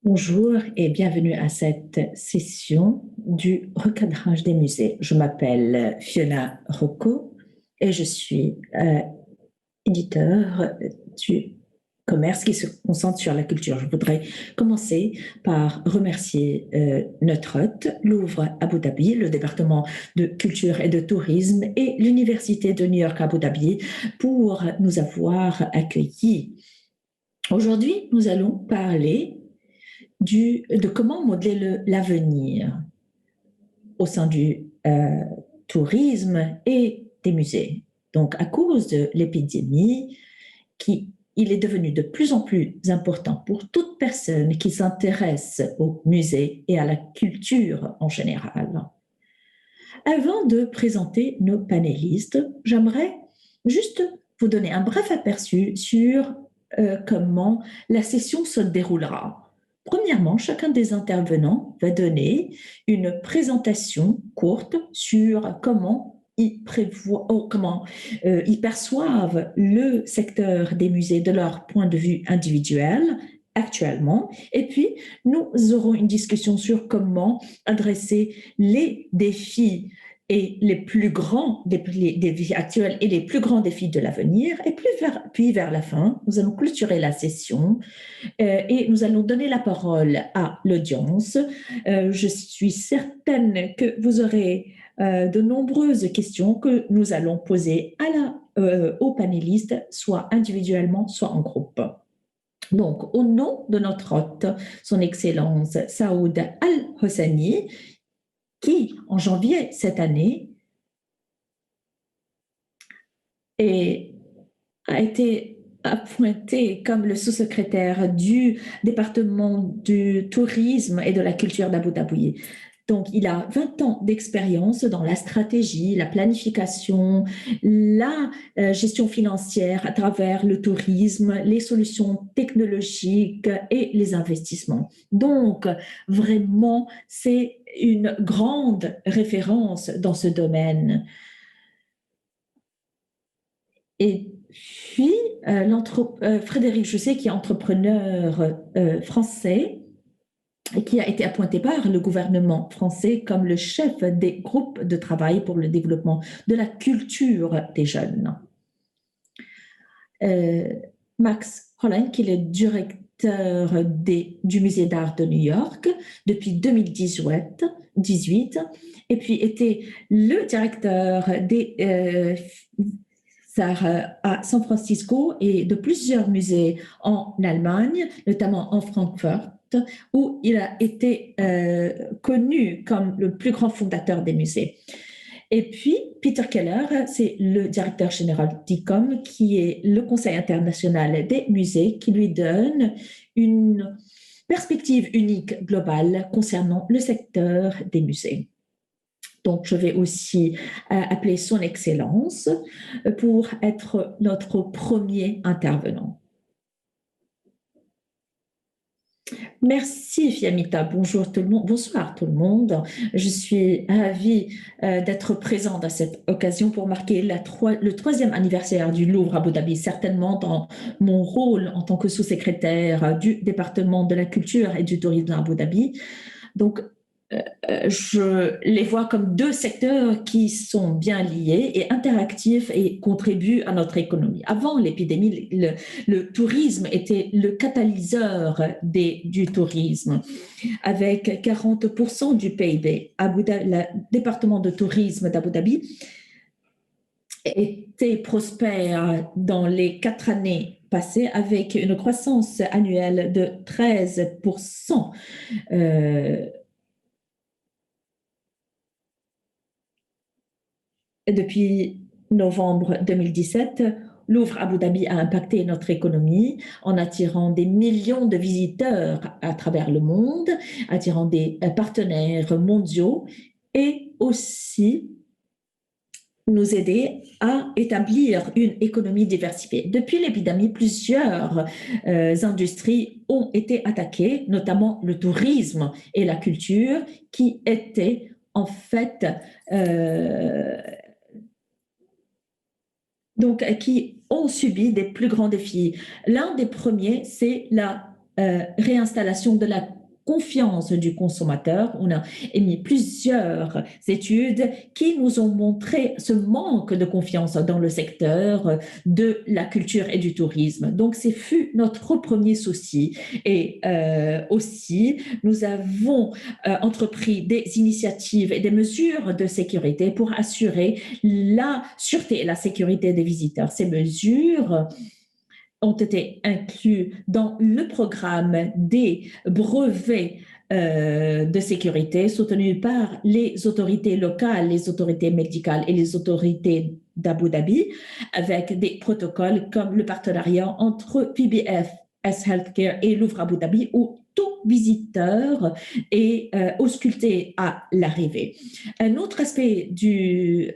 Bonjour et bienvenue à cette session du recadrage des musées. Je m'appelle Fiona Rocco et je suis éditeur du commerce qui se concentre sur la culture. Je voudrais commencer par remercier notre hôte, Louvre Abu Dhabi, le département de culture et de tourisme et l'Université de New York Abu Dhabi pour nous avoir accueillis. Aujourd'hui, nous allons parler de comment modeler l'avenir au sein du tourisme et des musées. Donc, à cause de l'épidémie, il est devenu de plus en plus important pour toute personne qui s'intéresse aux musées et à la culture en général. Avant de présenter nos panélistes, j'aimerais juste vous donner un bref aperçu sur comment la session se déroulera. Premièrement, chacun des intervenants va donner une présentation courte sur comment ils perçoivent le secteur des musées de leur point de vue individuel actuellement. Et puis, nous aurons une discussion sur comment adresser les défis et les plus grands défis actuels et les plus grands défis de l'avenir. Et puis vers la fin, nous allons clôturer la session et nous allons donner la parole à l'audience. Je suis certaine que vous aurez de nombreuses questions que nous allons poser aux panélistes, soit individuellement, soit en groupe. Donc, au nom de notre hôte, son Excellence Saoud Al-Hossani, qui, en janvier cette année, a été appointé comme le sous-secrétaire du département du tourisme et de la culture d'Abu Dhabi. Donc, il a 20 ans d'expérience dans la stratégie, la planification, la gestion financière à travers le tourisme, les solutions technologiques et les investissements. Donc, vraiment, c'est une grande référence dans ce domaine. Et puis, Frédéric Jousset, qui est entrepreneur français, et qui a été appointé par le gouvernement français comme le chef des groupes de travail pour le développement de la culture des jeunes. Max Hollein, qui est le directeur du Musée d'art de New York depuis 2018, et puis était le directeur des à San Francisco et de plusieurs musées en Allemagne, notamment en Francfort, où il a été connu comme le plus grand fondateur des musées. Et puis, Peter Keller, c'est le directeur général d'ICOM, qui est le Conseil international des musées, qui lui donne une perspective unique globale concernant le secteur des musées. Donc, je vais aussi appeler son Excellence pour être notre premier intervenant. Merci Fiamita, bonjour tout le monde, bonsoir tout le monde. Je suis ravie d'être présente à cette occasion pour marquer le 3e anniversaire du Louvre Abu Dhabi, certainement dans mon rôle en tant que sous-secrétaire du département de la culture et du tourisme à Abu Dhabi. Donc, je les vois comme deux secteurs qui sont bien liés et interactifs et contribuent à notre économie. Avant l'épidémie, le tourisme était le catalyseur du tourisme, avec 40% du PIB. Le département de tourisme d'Abu Dhabi était prospère dans les 4 années passées avec une croissance annuelle de 13%. Depuis novembre 2017, Louvre Abu Dhabi a impacté notre économie en attirant des millions de visiteurs à travers le monde, attirant des partenaires mondiaux et aussi nous aider à établir une économie diversifiée. Depuis l'épidémie, plusieurs industries ont été attaquées, notamment le tourisme et la culture, qui étaient en fait donc qui ont subi des plus grands défis. L'un des premiers, c'est la réinstallation de la confiance du consommateur. On a émis plusieurs études qui nous ont montré ce manque de confiance dans le secteur de la culture et du tourisme. Donc, ce fut notre premier souci. Et aussi, nous avons entrepris des initiatives et des mesures de sécurité pour assurer la sûreté et la sécurité des visiteurs. Ces mesures ont été inclus dans le programme des brevets de sécurité soutenus par les autorités locales, les autorités médicales et les autorités d'Abu Dhabi, avec des protocoles comme le partenariat entre PBF Healthcare et Louvre Abu Dhabi, où tout visiteur est ausculté à l'arrivée. Un autre aspect de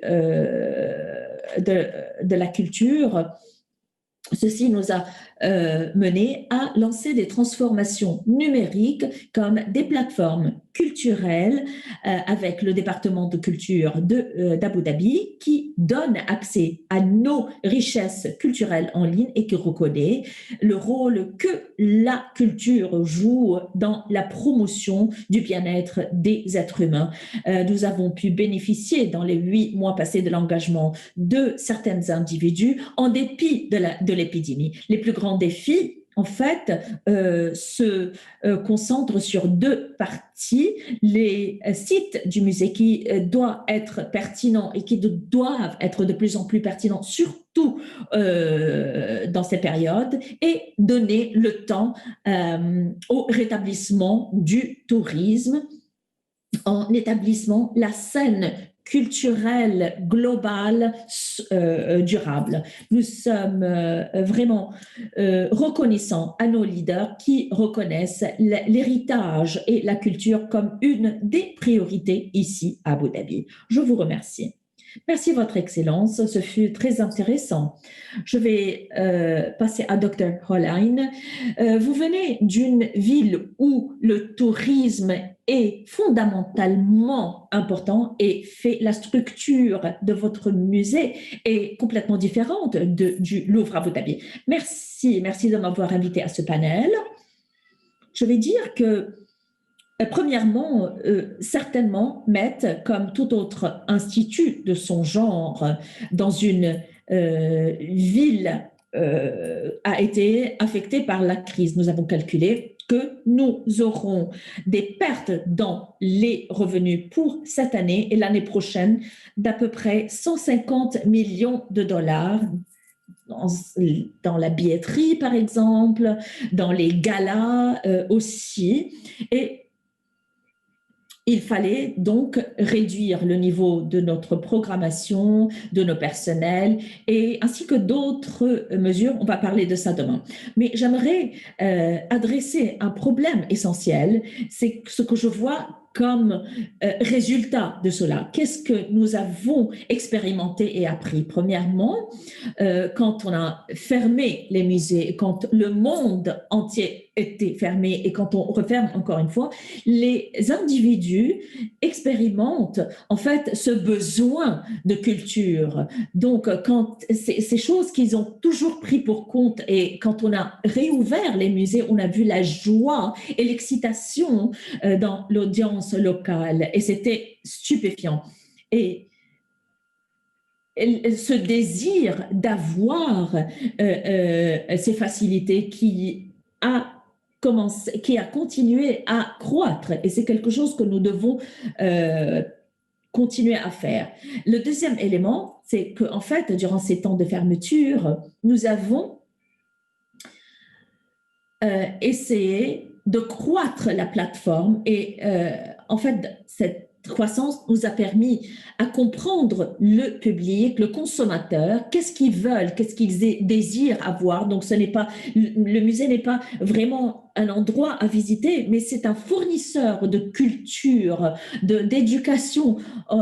la culture, ceci nous a mené à lancer des transformations numériques comme des plateformes culturelles avec le département de culture d'Abu Dhabi qui donne accès à nos richesses culturelles en ligne et qui reconnaît le rôle que la culture joue dans la promotion du bien-être des êtres humains. Nous avons pu bénéficier dans les 8 mois passés de l'engagement de certains individus en dépit de l'épidémie. Les plus grands défis, en fait, se concentrent sur 2 parties. Les sites du musée qui doivent être pertinents et qui doivent être de plus en plus pertinents, surtout dans ces périodes, et donner le temps au rétablissement du tourisme en établissant la scène culturelle globale durable. Nous sommes vraiment reconnaissants à nos leaders qui reconnaissent l'héritage et la culture comme une des priorités ici à Abu Dhabi. Je vous remercie. Merci, Votre Excellence. Ce fut très intéressant. Je vais passer à Dr. Holein. Vous venez d'une ville où le tourisme est fondamentalement important et fait la structure de votre musée est complètement différente du Louvre Abu Dhabi. Merci de m'avoir invité à ce panel. Je vais dire que premièrement, certainement, Met, comme tout autre institut de son genre dans une ville, a été affecté par la crise. Nous avons calculé que nous aurons des pertes dans les revenus pour cette année et l'année prochaine d'à peu près 150 millions de dollars dans la billetterie, par exemple, dans les galas aussi. Et il fallait donc réduire le niveau de notre programmation, de nos personnels, et ainsi que d'autres mesures. On va parler de ça demain. Mais j'aimerais adresser un problème essentiel, c'est ce que je vois comme résultat de cela. Qu'est-ce que nous avons expérimenté et appris? Premièrement, quand on a fermé les musées, quand le monde entier était fermé et quand on referme encore une fois, les individus expérimentent en fait ce besoin de culture. Donc, quand ces choses qu'ils ont toujours pris pour compte et quand on a réouvert les musées, on a vu la joie et l'excitation dans l'audience locale et c'était stupéfiant. Et ce désir d'avoir ces facilités qui a continué à croître et c'est quelque chose que nous devons continuer à faire. Le deuxième élément, c'est qu'en fait, durant ces temps de fermeture, nous avons essayé de croître la plateforme et en fait, cette croissance nous a permis à comprendre le public, le consommateur, qu'est-ce qu'ils veulent, qu'est-ce qu'ils désirent avoir. Donc, le musée n'est pas vraiment un endroit à visiter, mais c'est un fournisseur de culture, d'éducation.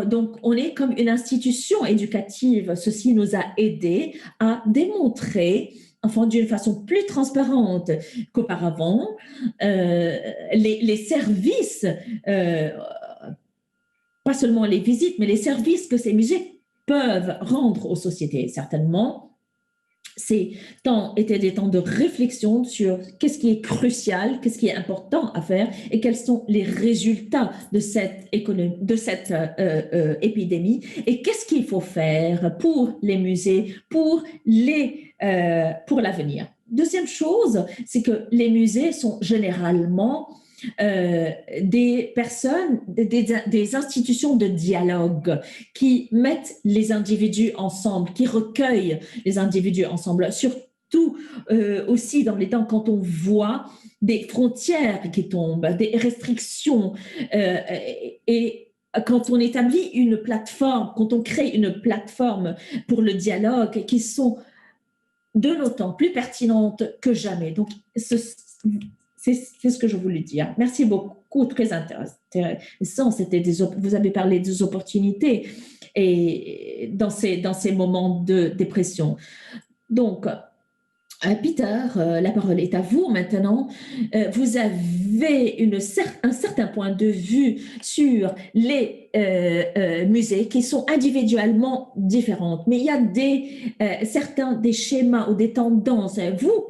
Donc, on est comme une institution éducative. Ceci nous a aidés à démontrer d'une façon plus transparente qu'auparavant, les services, pas seulement les visites, mais les services que ces musées peuvent rendre aux sociétés. Certainement, Ces temps étaient des temps de réflexion sur qu'est-ce qui est crucial, qu'est-ce qui est important à faire et quels sont les résultats de cette épidémie et qu'est-ce qu'il faut faire pour les musées, pour l'avenir. Deuxième chose, c'est que les musées sont généralement des personnes, des institutions de dialogue qui mettent les individus ensemble, qui recueillent les individus ensemble, surtout aussi dans les temps quand on voit des frontières qui tombent, des restrictions et quand on établit une plateforme, quand on crée une plateforme pour le dialogue qui sont de nos temps plus pertinentes que jamais. Donc, c'est ce que je voulais dire. Merci beaucoup, très intéressant. Vous avez parlé des opportunités et dans ces moments de dépression. Donc, Peter, la parole est à vous maintenant. Vous avez un certain point de vue sur les musées qui sont individuellement différentes, mais il y a certains des schémas ou des tendances. Vous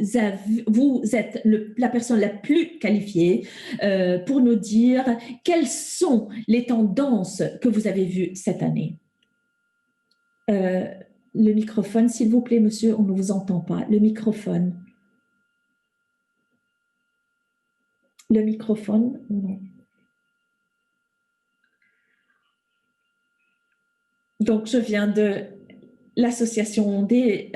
êtes la personne la plus qualifiée pour nous dire quelles sont les tendances que vous avez vues cette année. Le microphone, s'il vous plaît, monsieur, on ne vous entend pas. Le microphone. Le microphone, non. Donc, je viens de l'association des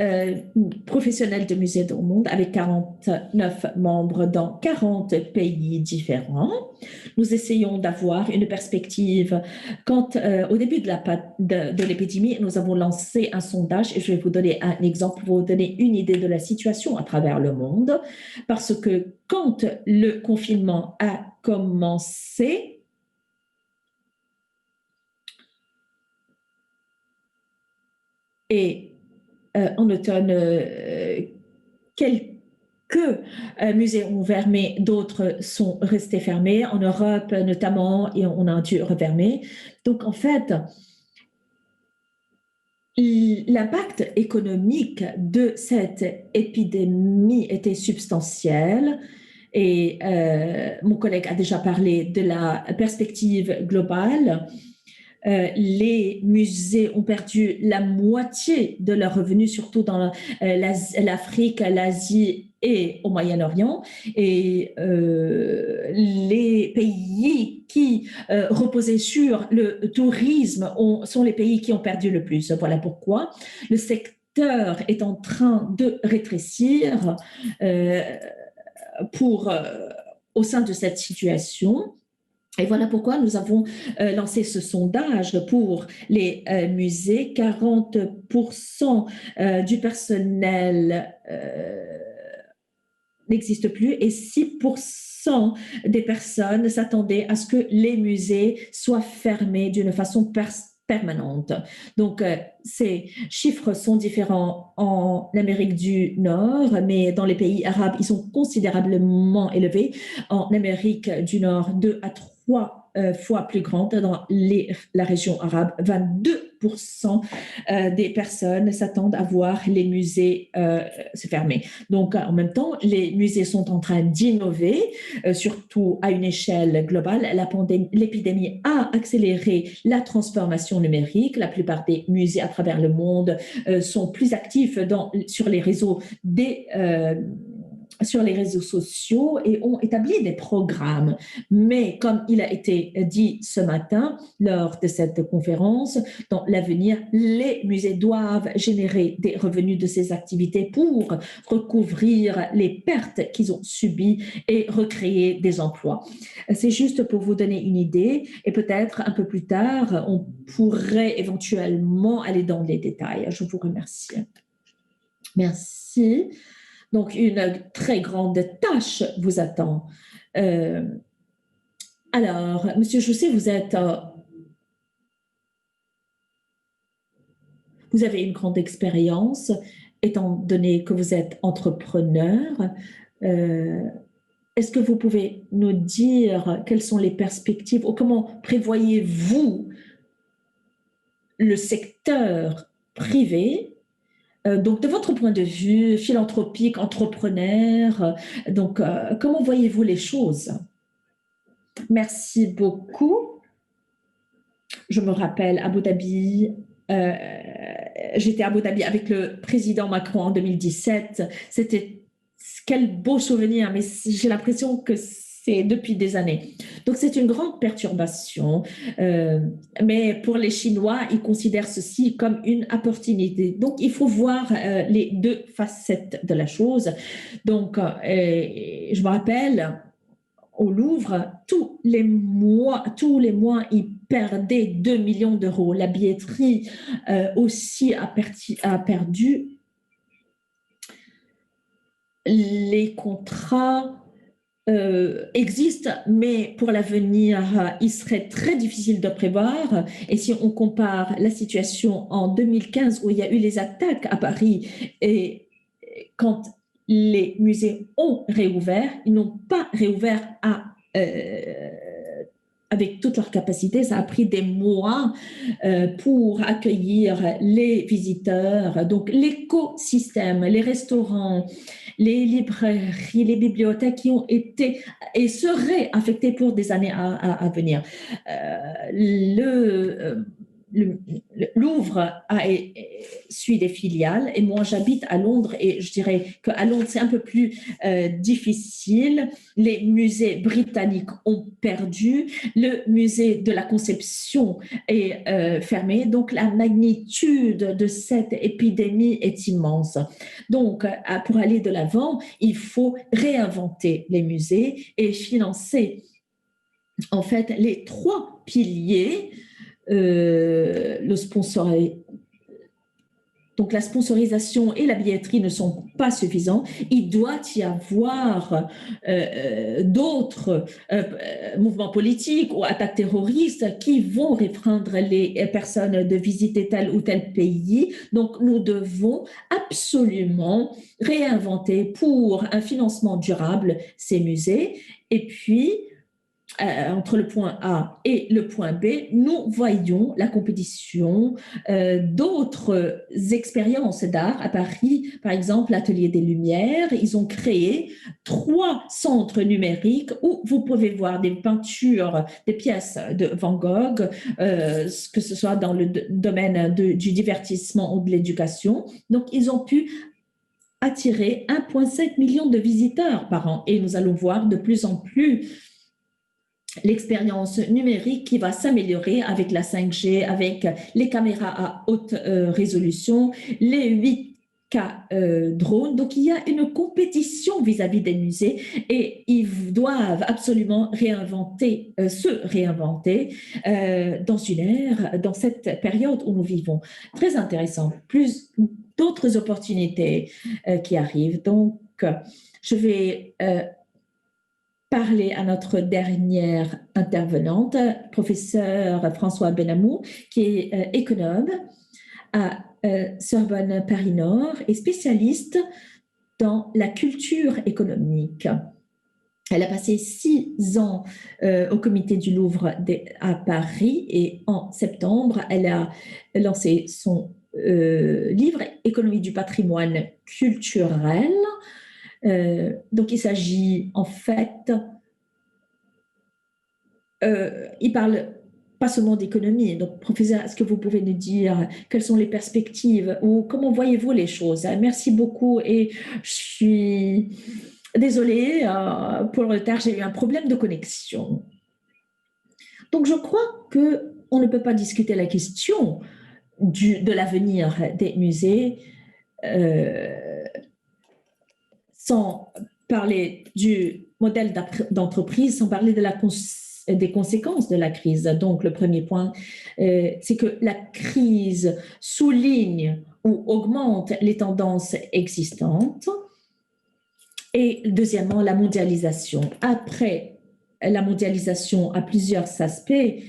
professionnels de musées dans le monde avec 49 membres dans 40 pays différents. Nous essayons d'avoir une perspective. Au début de l'épidémie, nous avons lancé un sondage et je vais vous donner un exemple pour vous donner une idée de la situation à travers le monde. Parce que quand le confinement a commencé, et en automne, quelques musées ont fermé, d'autres sont restés fermés. En Europe, notamment, et on a dû refermer. Donc, en fait, l'impact économique de cette épidémie était substantiel. Et mon collègue a déjà parlé de la perspective globale. Les musées ont perdu la moitié de leurs revenus, surtout dans l'Afrique, l'Asie et au Moyen-Orient. Et les pays qui reposaient sur le tourisme sont les pays qui ont perdu le plus. Voilà pourquoi le secteur est en train de rétrécir au sein de cette situation. Et voilà pourquoi nous avons lancé ce sondage pour les musées. 40% du personnel n'existe plus et 6% des personnes s'attendaient à ce que les musées soient fermés d'une façon permanente. Donc, ces chiffres sont différents en Amérique du Nord, mais dans les pays arabes, ils sont considérablement élevés. En Amérique du Nord, 2 à 3 fois plus grande. Dans la région arabe, 22% des personnes s'attendent à voir les musées se fermer. Donc, en même temps, les musées sont en train d'innover, surtout à une échelle globale. L'épidémie a accéléré la transformation numérique. La plupart des musées à travers le monde sont plus actifs sur les réseaux sur les réseaux sociaux et ont établi des programmes. Mais comme il a été dit ce matin lors de cette conférence, dans l'avenir, les musées doivent générer des revenus de ces activités pour recouvrir les pertes qu'ils ont subies et recréer des emplois. C'est juste pour vous donner une idée et peut-être un peu plus tard, on pourrait éventuellement aller dans les détails. Je vous remercie. Merci. Donc, une très grande tâche vous attend. Alors, Monsieur Jousset, vous avez une grande expérience, étant donné que vous êtes entrepreneur. Est-ce que vous pouvez nous dire quelles sont les perspectives ou comment prévoyez-vous le secteur privé Donc, de votre point de vue philanthropique, entrepreneur, donc, comment voyez-vous les choses? Merci beaucoup. Je me rappelle Abu Dhabi. J'étais à Abu Dhabi avec le président Macron en 2017. C'était quel beau souvenir, mais j'ai l'impression que c'est depuis des années. Donc c'est une grande perturbation, mais pour les Chinois, ils considèrent ceci comme une opportunité. Donc il faut voir les deux facettes de la chose. Donc je me rappelle au Louvre, tous les mois, ils perdaient 2 millions d'euros. La billetterie aussi a perdu. Les contrats existent, mais pour l'avenir, il serait très difficile de prévoir. Et si on compare la situation en 2015, où il y a eu les attaques à Paris, et quand les musées ont réouvert, ils n'ont pas réouvert avec toute leur capacité. Ça a pris des mois pour accueillir les visiteurs. Donc, l'écosystème, les restaurants, les librairies, les bibliothèques qui ont été et seraient affectées pour des années à venir. Le Louvre suit des filiales et moi j'habite à Londres et je dirais qu'à Londres c'est un peu plus difficile. Les musées britanniques ont perdu, le musée de la Conception est fermé, donc la magnitude de cette épidémie est immense. Donc pour aller de l'avant, il faut réinventer les musées et financer en fait les trois piliers. Le sponsoring. Donc, la sponsorisation et la billetterie ne sont pas suffisants. Il doit y avoir d'autres mouvements politiques ou attaques terroristes qui vont restreindre les personnes de visiter tel ou tel pays. Donc, nous devons absolument réinventer pour un financement durable ces musées. Et puis, entre le point A et le point B, nous voyons la compétition d'autres expériences d'art. À Paris, par exemple, l'Atelier des Lumières, ils ont créé 3 centres numériques où vous pouvez voir des peintures, des pièces de Van Gogh, que ce soit dans le domaine du divertissement ou de l'éducation. Donc, ils ont pu attirer 1,5 million de visiteurs par an et nous allons voir de plus en plus l'expérience numérique qui va s'améliorer avec la 5G, avec les caméras à haute résolution, les 8K drones. Donc, il y a une compétition vis-à-vis des musées et ils doivent absolument se réinventer dans une ère, dans cette période où nous vivons. Très intéressant. Plus d'autres opportunités qui arrivent. Donc, je vais parler à notre dernière intervenante, professeur François Benamou, qui est économe à Sorbonne Paris Nord et spécialiste dans la culture économique. Elle a passé 6 ans au comité du Louvre à Paris et en septembre, elle a lancé son livre « Économie du patrimoine culturel ». Donc, il s'agit en fait, il parle pas seulement d'économie. Donc, professeur, est-ce que vous pouvez nous dire quelles sont les perspectives ou comment voyez-vous les choses? Merci beaucoup et je suis désolée pour le retard, j'ai eu un problème de connexion. Donc, je crois qu'on ne peut pas discuter la question de l'avenir des musées sans parler du modèle d'entreprise, sans parler des conséquences de la crise. Donc, le premier point, c'est que la crise souligne ou augmente les tendances existantes. Et deuxièmement, la mondialisation. Après la mondialisation a plusieurs aspects,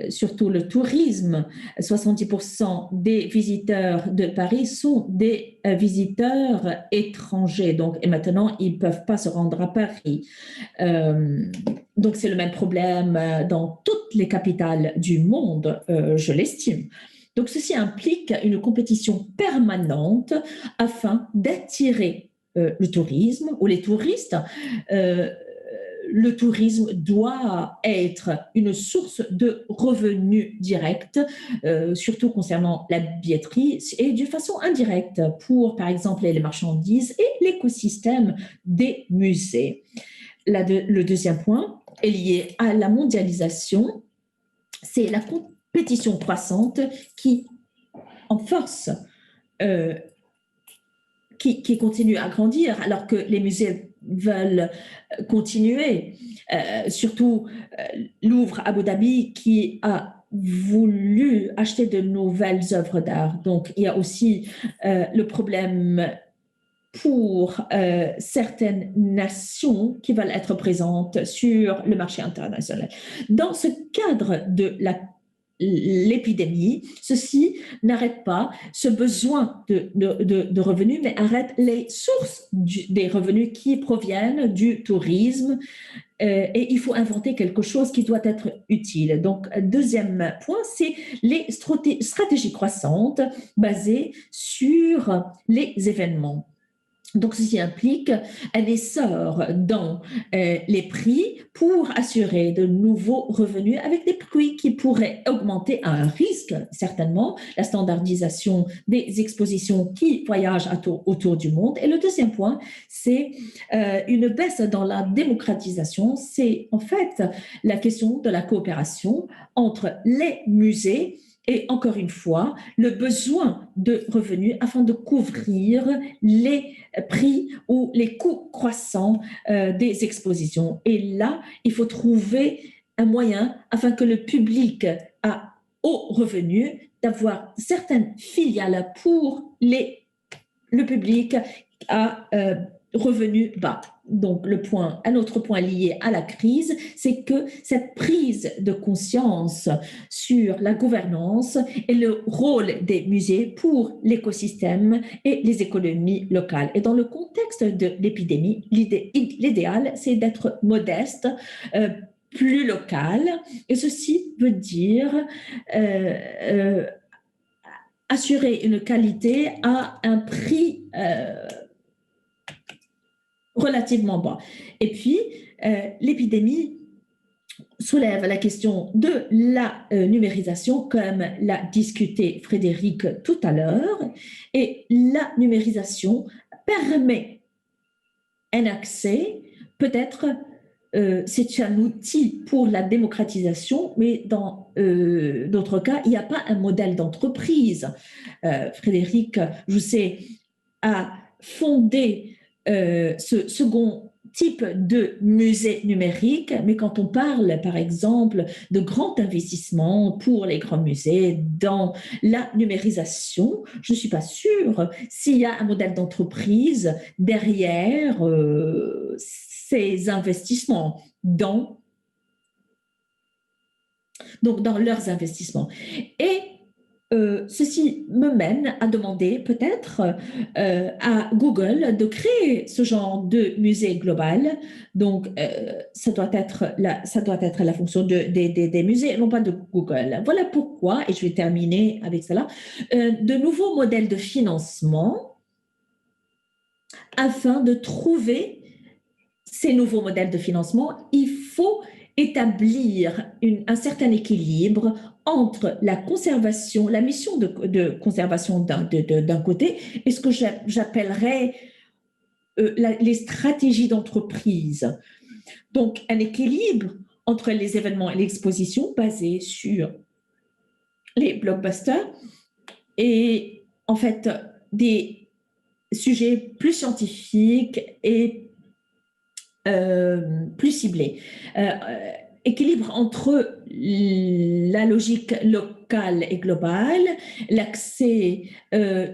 surtout le tourisme. 70% des visiteurs de Paris sont des visiteurs étrangers. Donc, et maintenant, ils ne peuvent pas se rendre à Paris. Donc, c'est le même problème dans toutes les capitales du monde, je l'estime. Donc, ceci implique une compétition permanente afin d'attirer le tourisme ou les touristes. Euh, le tourisme doit être une source de revenus directs, surtout concernant la billetterie, et d'une façon indirecte pour, par exemple, les marchandises et l'écosystème des musées. Le deuxième point est lié à la mondialisation. C'est la compétition croissante qui, en force, euh, qui continue à grandir alors que les musées veulent continuer. Surtout Louvre Abu Dhabi qui a voulu acheter de nouvelles œuvres d'art. Donc, il y a aussi le problème pour certaines nations qui veulent être présentes sur le marché international. Dans ce cadre de l'épidémie, ceci n'arrête pas ce besoin de revenus, mais arrête les sources des revenus qui proviennent du tourisme. Et il faut inventer quelque chose qui doit être utile. Donc, deuxième point, c'est les stratégies croissantes basées sur les événements. Donc, ceci implique un essor dans les prix pour assurer de nouveaux revenus avec des prix qui pourraient augmenter à un risque, certainement, la standardisation des expositions qui voyagent autour du monde. Et le deuxième point, c'est une baisse dans la démocratisation. C'est en fait la question de la coopération entre les musées et encore une fois, le besoin de revenus afin de couvrir les prix ou les coûts croissants des expositions. Et là, il faut trouver un moyen afin que le public a haut revenu d'avoir certaines filiales pour le public à revenus bas. Donc, un autre point lié à la crise, c'est que cette prise de conscience sur la gouvernance et le rôle des musées pour l'écosystème et les économies locales. Et dans le contexte de l'épidémie, l'idéal, c'est d'être modeste, plus local, et ceci veut dire assurer une qualité à un prix relativement bas. Et puis, l'épidémie soulève la question de la numérisation, comme l'a discuté Frédéric tout à l'heure. Et la numérisation permet un accès, peut-être c'est un outil pour la démocratisation, mais dans d'autres cas, il n'y a pas un modèle d'entreprise. Frédéric, je sais, a fondé ce second type de musée numérique, mais quand on parle, par exemple, de grands investissements pour les grands musées dans la numérisation, je ne suis pas sûre s'il y a un modèle d'entreprise derrière ces investissements dans leurs investissements. Et ceci me mène à demander peut-être à Google de créer ce genre de musée global. Donc, ça doit être la fonction des musées, non pas de Google. Voilà pourquoi, et je vais terminer avec cela, de nouveaux modèles de financement afin de trouver ces nouveaux modèles de financement, il faut établir un certain équilibre entre la conservation, la mission de conservation d'un côté et ce que j'appellerais les stratégies d'entreprise. Donc, un équilibre entre les événements et l'exposition basé sur les blockbusters et en fait des sujets plus scientifiques et plus ciblé. Équilibre entre la logique locale et globale, l'accès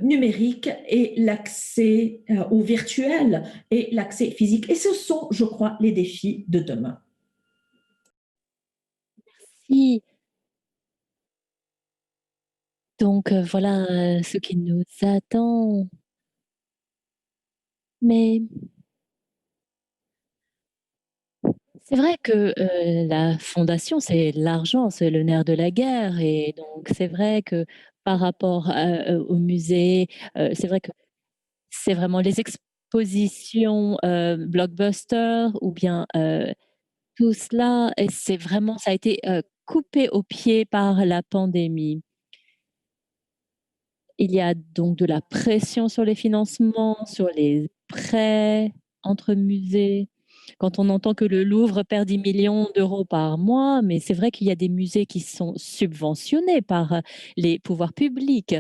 numérique et l'accès au virtuel et l'accès physique. Et ce sont, je crois, les défis de demain. Si. Donc voilà ce qui nous attend. Mais c'est vrai que la fondation, c'est l'argent, c'est le nerf de la guerre. Et donc c'est vrai que par rapport au musée. C'est vrai que c'est vraiment les expositions blockbuster ou bien tout cela, et c'est vraiment, ça a été coupé au pied par la pandémie. Il y a donc de la pression sur les financements, sur les prêts entre musées. Quand on entend que le Louvre perd 10 millions d'euros par mois, mais c'est vrai qu'il y a des musées qui sont subventionnés par les pouvoirs publics.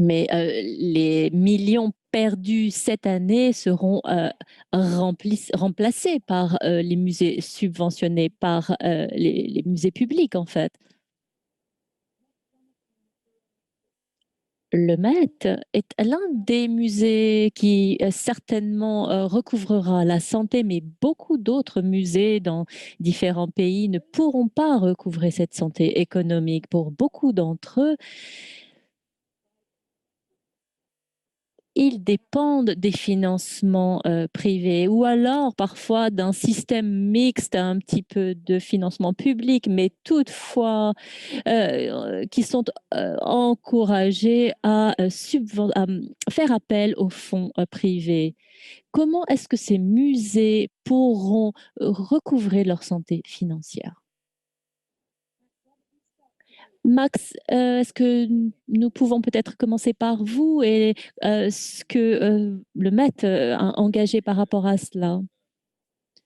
Mais les millions perdus cette année seront remplacés par les musées subventionnés, par les musées publics en fait. Le Met est l'un des musées qui certainement recouvrera la santé, mais beaucoup d'autres musées dans différents pays ne pourront pas recouvrer cette santé économique. Pour beaucoup d'entre eux, ils dépendent des financements privés ou alors parfois d'un système mixte, un petit peu de financement public, mais toutefois qui sont encouragés à faire appel aux fonds privés. Comment est-ce que ces musées pourront recouvrer leur santé financière? Max, est-ce que nous pouvons peut-être commencer par vous et ce que le Met a engagé par rapport à cela?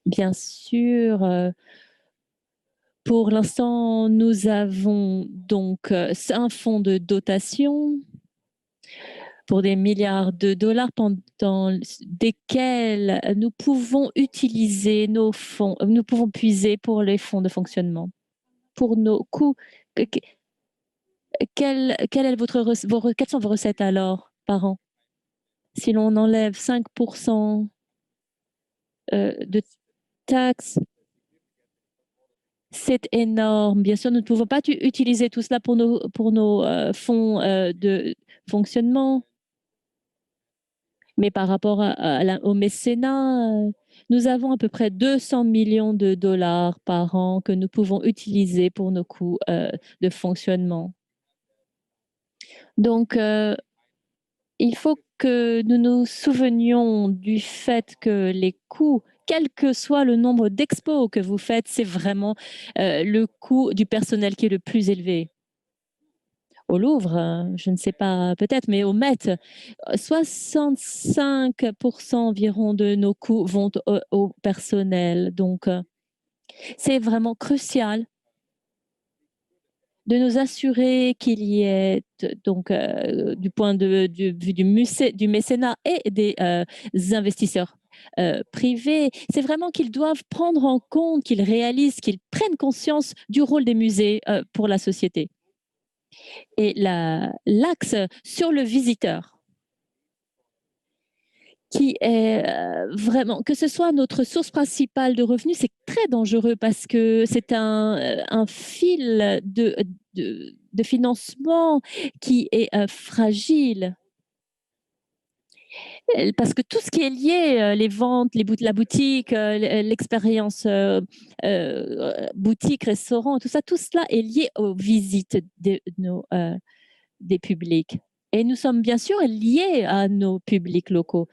Bien sûr, pour l'instant, nous avons donc un fonds de dotation pour des milliards de dollars pendant desquels nous pouvons utiliser nos fonds, nous pouvons puiser pour les fonds de fonctionnement. Pour nos coûts, quelle est quelles sont vos recettes alors par an? Si l'on enlève 5% de taxes, c'est énorme. Bien sûr, nous ne pouvons pas utiliser tout cela pour nos fonds de fonctionnement. Mais par rapport au mécénat, nous avons à peu près 200 millions de dollars par an que nous pouvons utiliser pour nos coûts de fonctionnement. Donc, il faut que nous nous souvenions du fait que les coûts, quel que soit le nombre d'expos que vous faites, c'est vraiment le coût du personnel qui est le plus élevé. Au Louvre, je ne sais pas peut-être, mais au Met, 65% environ de nos coûts vont au personnel. Donc, c'est vraiment crucial de nous assurer qu'il y ait, donc, du point de vue du mécénat et des investisseurs privés, c'est vraiment qu'ils doivent prendre en compte, qu'ils réalisent, qu'ils prennent conscience du rôle des musées pour la société. Et l'axe sur le visiteur, qui est vraiment, que ce soit notre source principale de revenus, c'est très dangereux parce que c'est un fil de financement qui est fragile. Parce que tout ce qui est lié, les ventes, la boutique, l'expérience boutique, restaurant, tout cela est lié aux visites des publics. Et nous sommes bien sûr liés à nos publics locaux,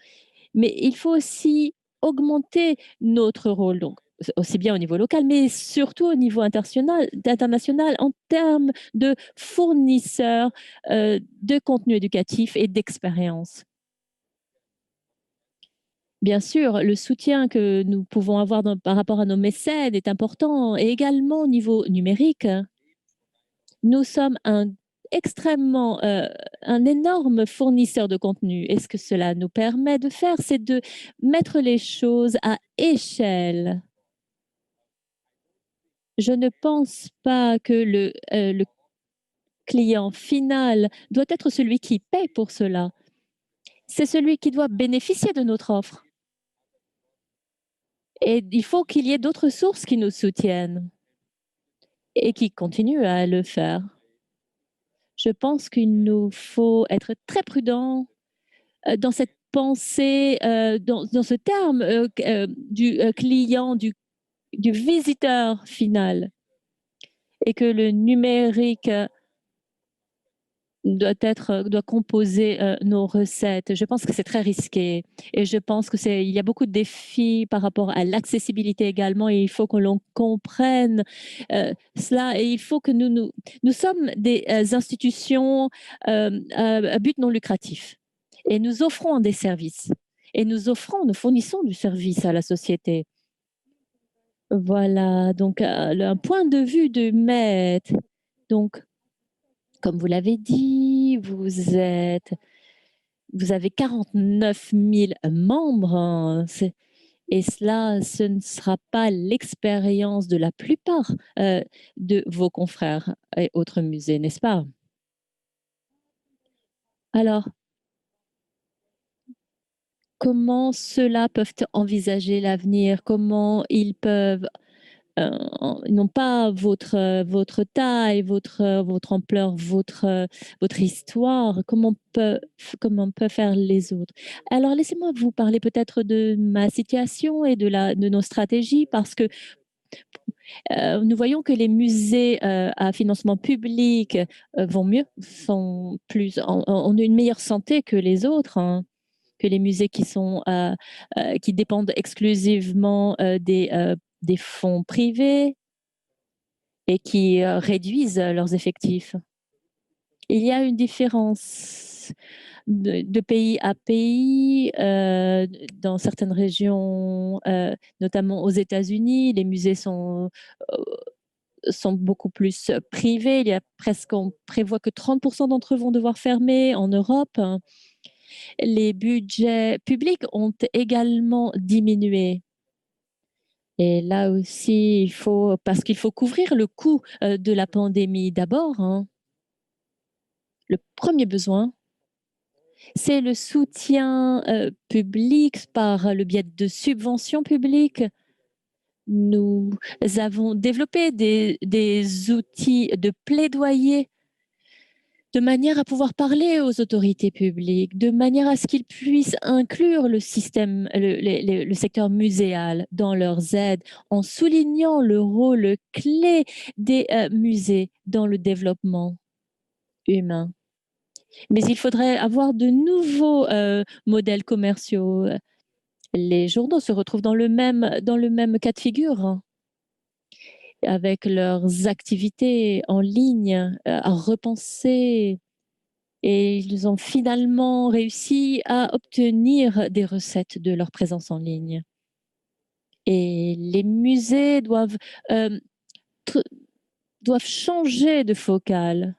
mais il faut aussi augmenter notre rôle, donc aussi bien au niveau local, mais surtout au niveau international en termes de fournisseurs de contenu éducatif et d'expérience. Bien sûr, le soutien que nous pouvons avoir par rapport à nos mécènes est important, et également au niveau numérique. Nous sommes un énorme fournisseur de contenu. Et ce que cela nous permet de faire, c'est de mettre les choses à échelle. Je ne pense pas que le client final doit être celui qui paie pour cela. C'est celui qui doit bénéficier de notre offre. Et il faut qu'il y ait d'autres sources qui nous soutiennent et qui continuent à le faire. Je pense qu'il nous faut être très prudents dans cette pensée, dans ce terme du client, du visiteur final, et que le numérique doit composer nos recettes. Je pense que c'est très risqué et je pense il y a beaucoup de défis par rapport à l'accessibilité également et il faut que l'on comprenne cela et il faut que nous sommes des institutions à but non lucratif et nous offrons des services et nous fournissons du service à la société. Voilà, donc un point de vue de maître. Donc, comme vous l'avez dit, vous avez 49 000 membres, hein, et cela, ce ne sera pas l'expérience de la plupart de vos confrères et autres musées, n'est-ce pas? Alors, comment ceux-là peuvent envisager l'avenir? Comment ils peuvent ils n'ont pas votre taille, votre ampleur, votre histoire. Comment peut faire les autres? Alors, laissez-moi vous parler peut-être de ma situation et de nos stratégies parce que nous voyons que les musées à financement public vont mieux, ont une meilleure santé que les autres, hein, que les musées qui dépendent exclusivement des fonds privés et qui réduisent leurs effectifs. Il y a une différence de pays à pays. Dans certaines régions, notamment aux États-Unis, les musées sont beaucoup plus privés. On prévoit que 30% d'entre eux vont devoir fermer. En Europe, hein, les budgets publics ont également diminué. Et là aussi, parce qu'il faut couvrir le coût de la pandémie d'abord, hein. Le premier besoin, c'est le soutien public par le biais de subventions publiques. Nous avons développé des outils de plaidoyer de manière à pouvoir parler aux autorités publiques, de manière à ce qu'ils puissent inclure le secteur muséal dans leurs aides, en soulignant le rôle clé des musées dans le développement humain. Mais il faudrait avoir de nouveaux modèles commerciaux. Les journaux se retrouvent dans le même cas de figure, hein, avec leurs activités en ligne à repenser. Et ils ont finalement réussi à obtenir des recettes de leur présence en ligne. Et les musées doivent changer de focale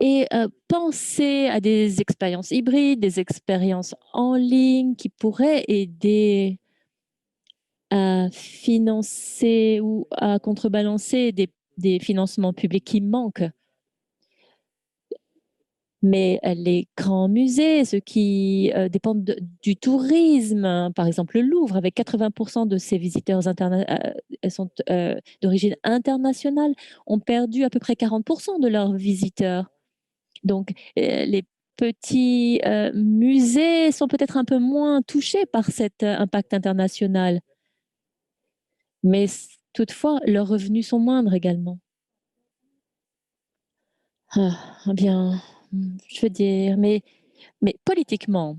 et penser à des expériences hybrides, des expériences en ligne qui pourraient aider à financer ou à contrebalancer des financements publics qui manquent. Mais les grands musées, ceux qui dépendent du tourisme, hein, par exemple le Louvre, avec 80% de ses visiteurs sont d'origine internationale, ont perdu à peu près 40% de leurs visiteurs. Donc, les petits musées sont peut-être un peu moins touchés par cet impact international. Mais toutefois, leurs revenus sont moindres également. Bien, je veux dire, mais politiquement,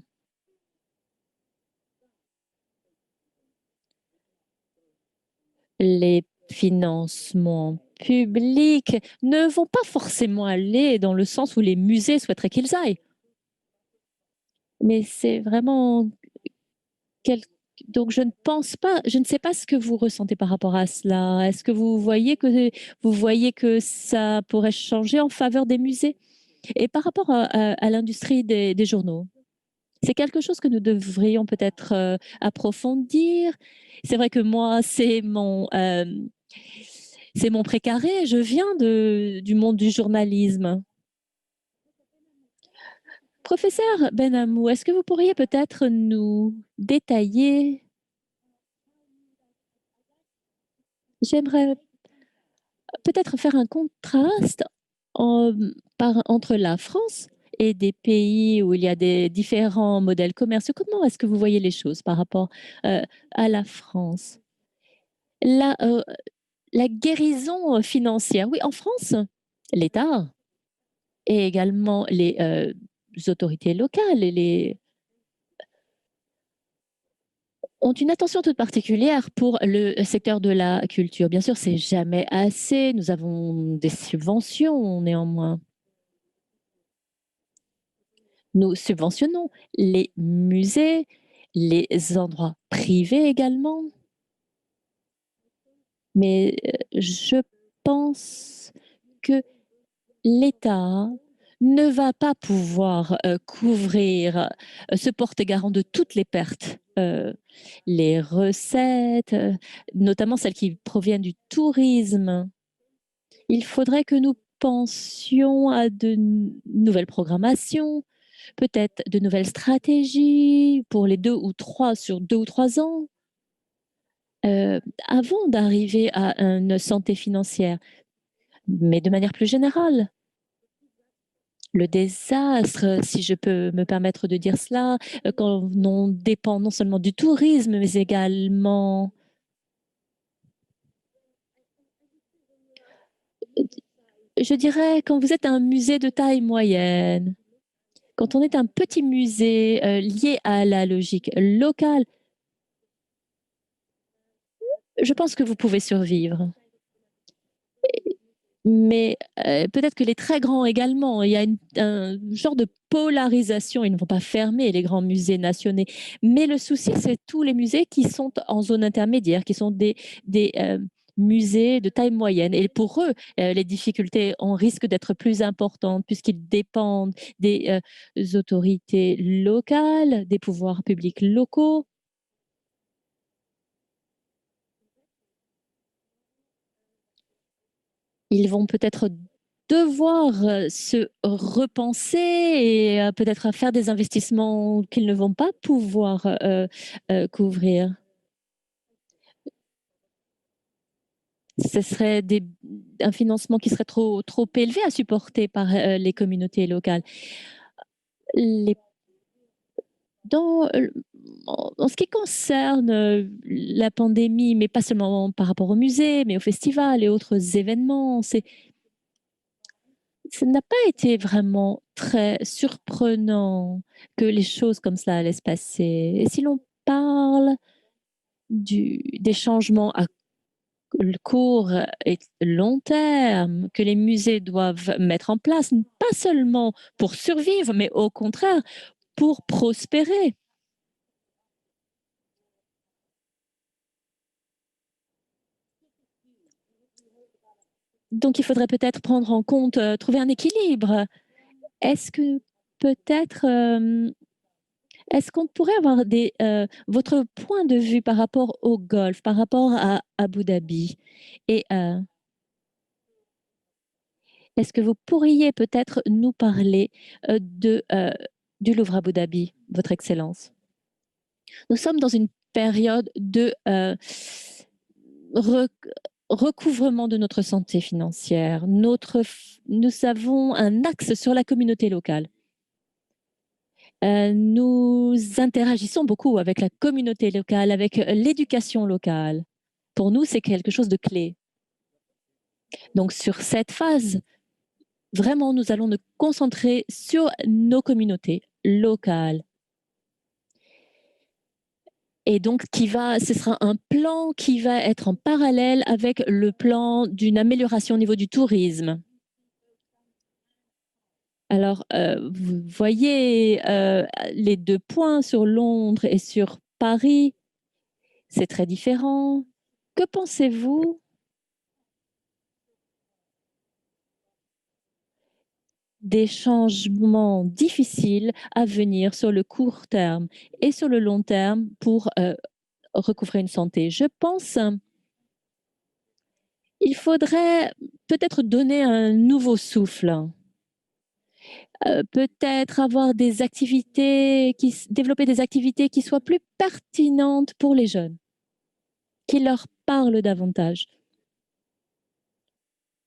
les financements publics ne vont pas forcément aller dans le sens où les musées souhaiteraient qu'ils aillent. Mais c'est vraiment donc je ne sais pas ce que vous ressentez par rapport à cela. Est-ce que vous voyez que ça pourrait changer en faveur des musées? Et par rapport à l'industrie des journaux, c'est quelque chose que nous devrions peut-être approfondir. C'est vrai que moi, c'est mon précaré. Je viens du monde du journalisme. Professeur Benhamou, est-ce que vous pourriez peut-être nous détailler? J'aimerais peut-être faire un contraste entre la France et des pays où il y a des différents modèles commerciaux. Comment est-ce que vous voyez les choses par rapport à la France? La guérison financière. Oui, en France, l'État et également les autorités locales et ont une attention toute particulière pour le secteur de la culture. Bien sûr, c'est jamais assez. Nous avons des subventions néanmoins. Nous subventionnons les musées, les endroits privés également. Mais je pense que l'État ne va pas pouvoir couvrir, se porter garant de toutes les pertes. Les recettes, notamment celles qui proviennent du tourisme. Il faudrait que nous pensions à de nouvelles programmations, peut-être de nouvelles stratégies pour les 2 ou 3 ans, avant d'arriver à une santé financière. Mais de manière plus générale, le désastre, si je peux me permettre de dire cela, quand on dépend non seulement du tourisme, mais également je dirais quand vous êtes un musée de taille moyenne, quand on est un petit musée, lié à la logique locale, je pense que vous pouvez survivre. Mais peut-être que les très grands également, il y a un genre de polarisation, ils ne vont pas fermer les grands musées nationaux. Mais le souci, c'est tous les musées qui sont en zone intermédiaire, qui sont des musées de taille moyenne. Et pour eux, les difficultés en risque d'être plus importantes puisqu'ils dépendent des autorités locales, des pouvoirs publics locaux. Ils vont peut-être devoir se repenser et peut-être à faire des investissements qu'ils ne vont pas pouvoir couvrir. Ce serait un financement qui serait trop élevé à supporter par les communautés locales. Les dans en ce qui concerne, la pandémie, mais pas seulement par rapport aux musées, mais aux festivals et autres événements, ça n'a pas été vraiment très surprenant que les choses comme cela allaient se passer. Et si l'on parle des changements à court et long terme que les musées doivent mettre en place, pas seulement pour survivre, mais au contraire pour prospérer. Donc il faudrait peut-être prendre en compte, trouver un équilibre. Est-ce que peut-être, est-ce qu'on pourrait avoir votre point de vue par rapport au golf, par rapport à Abu Dhabi et est-ce que vous pourriez peut-être nous parler, du Louvre Abu Dhabi, votre Excellence? Nous sommes dans une période de, rec recouvrement de notre santé financière. Nous avons un axe sur la communauté locale. Nous interagissons beaucoup avec la communauté locale, avec l'éducation locale. Pour nous, c'est quelque chose de clé. Donc sur cette phase, vraiment, nous allons nous concentrer sur nos communautés locales. Et donc ce sera un plan qui va être en parallèle avec le plan d'une amélioration au niveau du tourisme. Alors, vous voyez, les 2 points sur Londres et sur Paris, c'est très différent. Que pensez-vous des changements difficiles à venir sur le court terme et sur le long terme pour, recouvrer une santé? Je pense, il faudrait peut-être donner un nouveau souffle. Peut-être avoir des activités développer des activités qui soient plus pertinentes pour les jeunes, qui leur parlent davantage.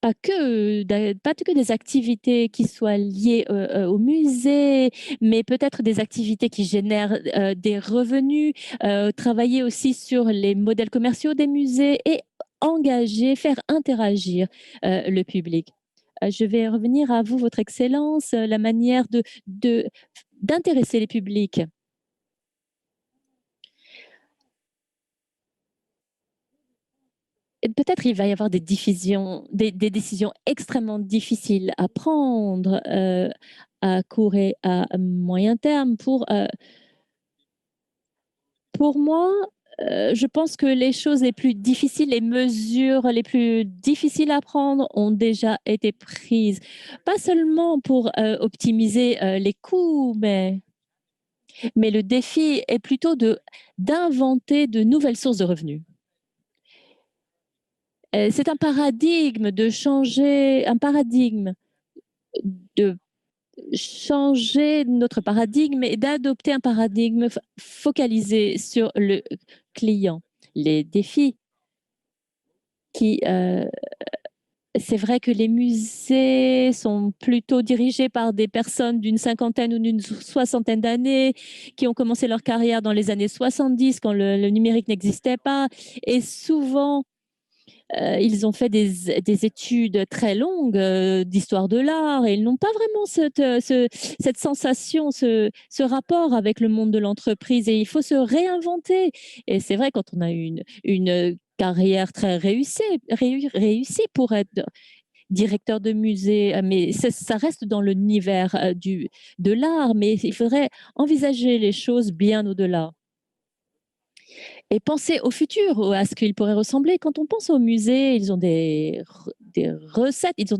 Pas que des activités qui soient liées, au musée, mais peut-être des activités qui génèrent, des revenus, travailler aussi sur les modèles commerciaux des musées et engager, faire interagir, le public. Je vais revenir à vous, Votre Excellence, la manière d'intéresser les publics. Et peut-être il va y avoir des décisions extrêmement difficiles à prendre à court et à moyen terme. Pour moi, je pense que les choses les plus difficiles, les mesures les plus difficiles à prendre ont déjà été prises. Pas seulement pour optimiser les coûts, mais le défi est plutôt d'inventer de nouvelles sources de revenus. C'est un paradigme de changer notre paradigme et d'adopter un paradigme focalisé sur le client. Les défis c'est vrai que les musées sont plutôt dirigés par des personnes d'une cinquantaine ou d'une soixantaine d'années qui ont commencé leur carrière dans les années 70 quand le numérique n'existait pas. Et souvent, ils ont fait des études très longues d'histoire de l'art et ils n'ont pas vraiment cette sensation, ce rapport avec le monde de l'entreprise et il faut se réinventer. Et c'est vrai, quand on a une carrière très réussie pour être directeur de musée, mais ça reste dans l'univers de l'art, mais il faudrait envisager les choses bien au-delà. Et penser au futur, à ce qu'il pourrait ressembler. Quand on pense au musée, ils ont des recettes, ils ont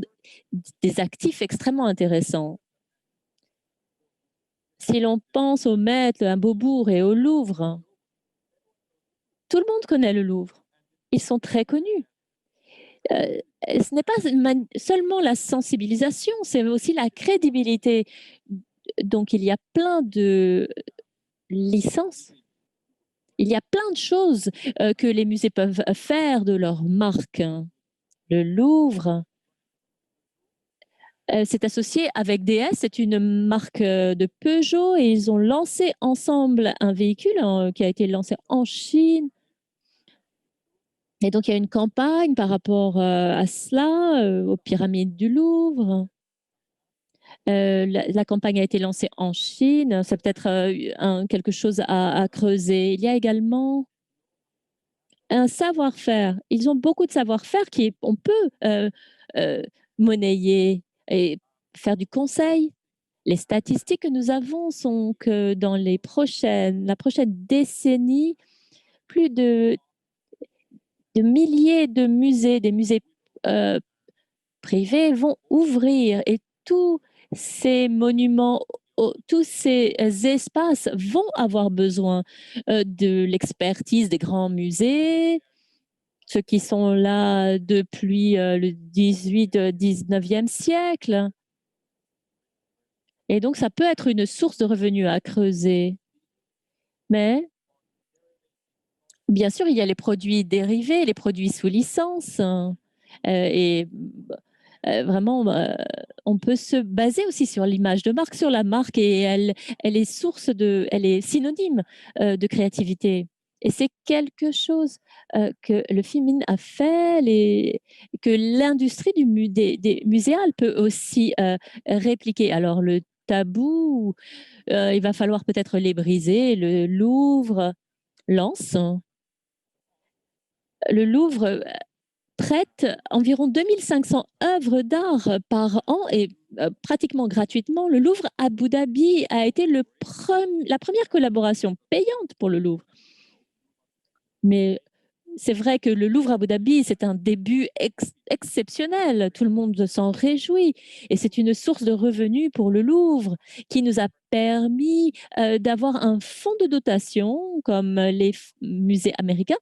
des actifs extrêmement intéressants. Si l'on pense au Met, à Beaubourg et au Louvre, tout le monde connaît le Louvre. Ils sont très connus. Ce n'est pas seulement la sensibilisation, c'est aussi la crédibilité. Donc, il y a plein de licences. Il y a plein de choses que les musées peuvent faire de leur marque. Le Louvre s'est associé avec DS, c'est une marque de Peugeot, et ils ont lancé ensemble un véhicule qui a été lancé en Chine. Et donc, il y a une campagne par rapport à cela, aux pyramides du Louvre. La campagne a été lancée en Chine. C'est peut-être quelque chose à creuser. Il y a également un savoir-faire. Ils ont beaucoup de savoir-faire on peut euh, monnayer et faire du conseil. Les statistiques que nous avons sont que dans la prochaine décennie, plus de milliers de musées, des musées privés vont ouvrir et tous ces monuments, tous ces espaces vont avoir besoin de l'expertise des grands musées, ceux qui sont là depuis le 19e siècle. Et donc, ça peut être une source de revenus à creuser. Mais, bien sûr, il y a les produits dérivés, les produits sous licence. Et vraiment, on peut se baser aussi sur l'image de marque, sur la marque, et elle est synonyme de créativité. Et c'est quelque chose que le FIMIN a fait, que l'industrie des muséales peut aussi répliquer. Alors, le tabou, il va falloir peut-être les briser. Le Louvre lance. Le Louvre prête environ 2500 œuvres d'art par an et pratiquement gratuitement. Le Louvre Abu Dhabi a été la première collaboration payante pour le Louvre. Mais c'est vrai que le Louvre Abu Dhabi, c'est un début exceptionnel. Tout le monde s'en réjouit. Et c'est une source de revenus pour le Louvre qui nous a permis d'avoir un fonds de dotation comme les musées américains.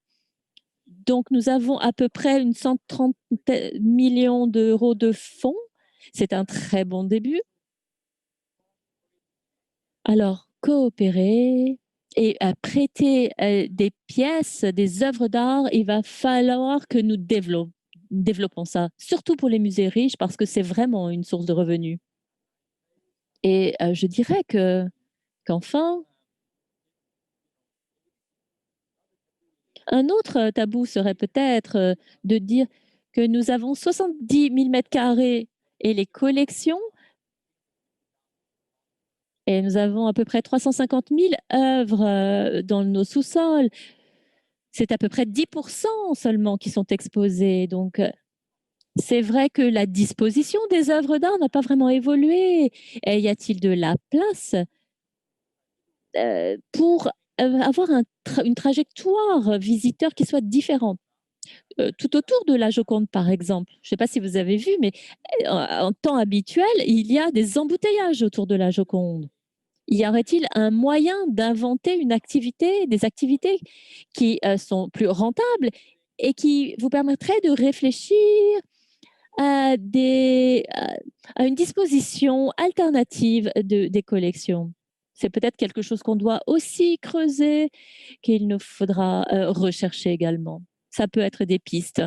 Donc, nous avons à peu près une 130 millions d'euros de fonds. C'est un très bon début. Alors, coopérer et prêter des pièces, des œuvres d'art, il va falloir que nous développons ça, surtout pour les musées riches, parce que c'est vraiment une source de revenus. Et je dirais qu'enfin, un autre tabou serait peut-être de dire que nous avons 70 000 mètres carrés Et les collections, et nous avons à peu près 350 000 œuvres dans nos sous-sols. C'est à peu près 10% seulement qui sont exposées. Donc, c'est vrai que la disposition des œuvres d'art n'a pas vraiment évolué. Et y a-t-il de la place pour avoir une trajectoire visiteur qui soit différente? Tout autour de la Joconde, par exemple. Je ne sais pas si vous avez vu, mais en temps habituel, il y a des embouteillages autour de la Joconde. Y aurait-il un moyen d'inventer des activités qui sont plus rentables et qui vous permettraient de réfléchir à, à une disposition alternative des collections? C'est peut-être quelque chose qu'on doit aussi creuser, qu'il nous faudra rechercher également. Ça peut être des pistes.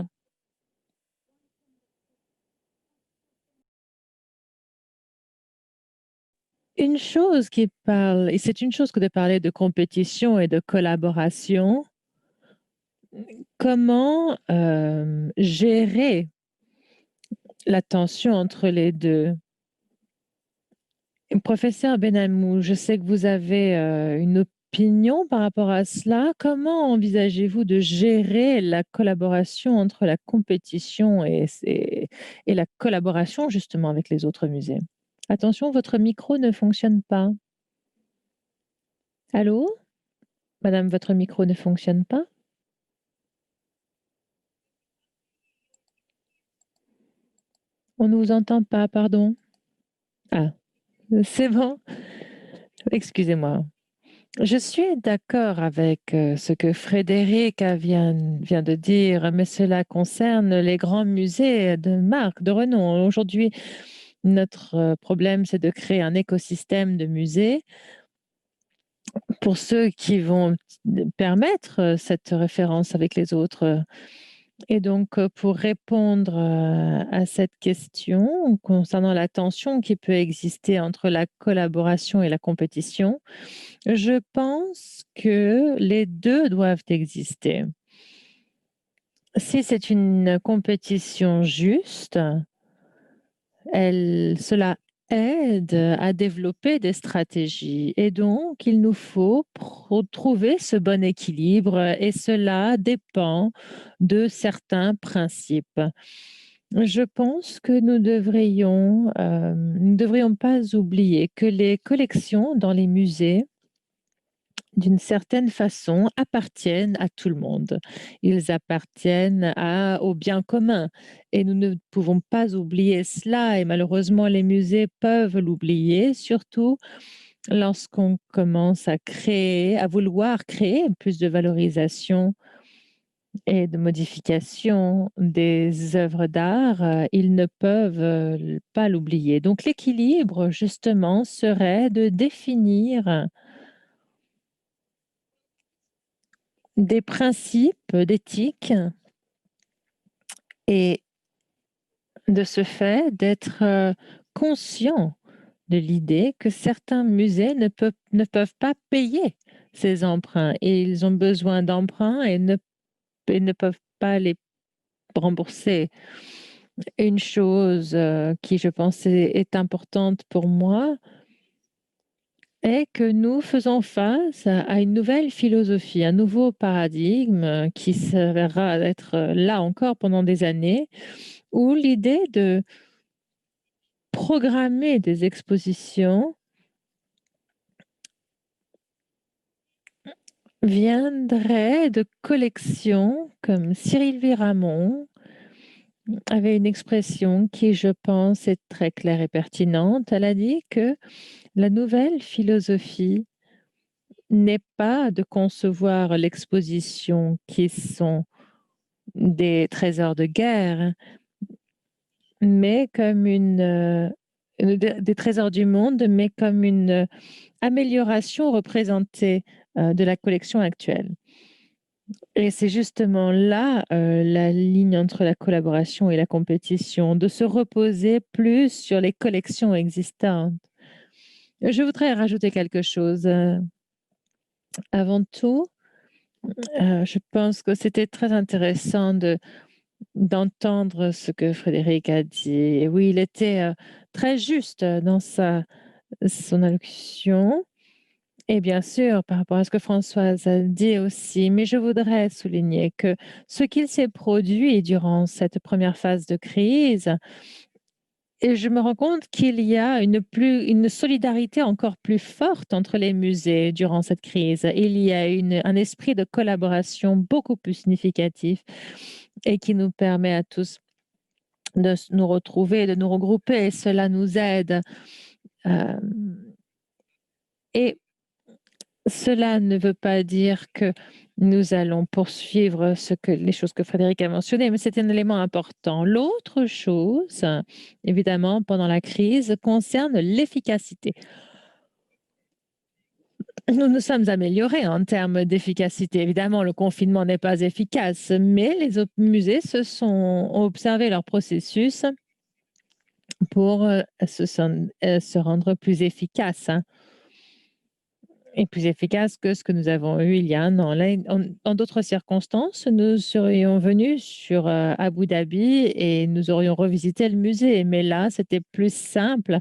Une chose qui parle, et c'est une chose que de parler de compétition et de collaboration, comment gérer la tension entre les deux? Professeur Benamou, je sais que vous avez une opinion par rapport à cela. Comment envisagez-vous de gérer la collaboration entre la compétition et la collaboration justement avec les autres musées? Attention, votre micro ne fonctionne pas. Allô? Madame, votre micro ne fonctionne pas? On ne vous entend pas, pardon. Ah, c'est bon. Excusez-moi. Je suis d'accord avec ce que Frédéric vient de dire, mais cela concerne les grands musées de marque, de renom. Aujourd'hui, notre problème, c'est de créer un écosystème de musées pour ceux qui vont permettre cette référence avec les autres. Et donc, pour répondre à cette question concernant la tension qui peut exister entre la collaboration et la compétition, je pense que les deux doivent exister. Si c'est une compétition juste, cela aide à développer des stratégies. Et donc, il nous faut trouver ce bon équilibre et cela dépend de certains principes. Je pense que nous ne devrions pas oublier que les collections dans les musées d'une certaine façon, appartiennent à tout le monde. Ils appartiennent au bien commun et nous ne pouvons pas oublier cela et malheureusement les musées peuvent l'oublier, surtout lorsqu'on commence à vouloir créer plus de valorisation et de modification des œuvres d'art, ils ne peuvent pas l'oublier. Donc l'équilibre, justement, serait de définir des principes d'éthique et de ce fait d'être conscient de l'idée que certains musées ne peuvent pas payer ces emprunts et ils ont besoin d'emprunts et ne peuvent pas les rembourser. Une chose qui, je pense, est importante pour moi, est que nous faisons face à une nouvelle philosophie, un nouveau paradigme qui s'avérera être là encore pendant des années, où l'idée de programmer des expositions viendrait de collections comme Cyril Viramont avait une expression qui, je pense, est très claire et pertinente. Elle a dit que la nouvelle philosophie n'est pas de concevoir l'exposition qui sont des trésors de guerre, mais comme des trésors du monde, mais comme une amélioration représentée de la collection actuelle. Et c'est justement là la ligne entre la collaboration et la compétition, de se reposer plus sur les collections existantes. Je voudrais rajouter quelque chose. Avant tout, je pense que c'était très intéressant de d'entendre ce que Frédéric a dit. Et oui, il était très juste dans son allocution. Et bien sûr, par rapport à ce que Françoise a dit aussi, mais je voudrais souligner que ce qu'il s'est produit durant cette première phase de crise, et je me rends compte qu'il y a une solidarité encore plus forte entre les musées durant cette crise. Il y a un esprit de collaboration beaucoup plus significatif et qui nous permet à tous de nous retrouver, de nous regrouper. Et cela nous aide. Euh, et cela ne veut pas dire que nous allons poursuivre les choses que Frédéric a mentionnées, mais c'est un élément important. L'autre chose, évidemment, pendant la crise, concerne l'efficacité. Nous nous sommes améliorés en termes d'efficacité. Évidemment, le confinement n'est pas efficace, mais les musées ont observé leur processus pour se rendre plus efficaces. Et plus efficace que ce que nous avons eu il y a un an. Là, en d'autres circonstances, nous serions venus sur Abu Dhabi et nous aurions revisité le musée. Mais là, c'était plus simple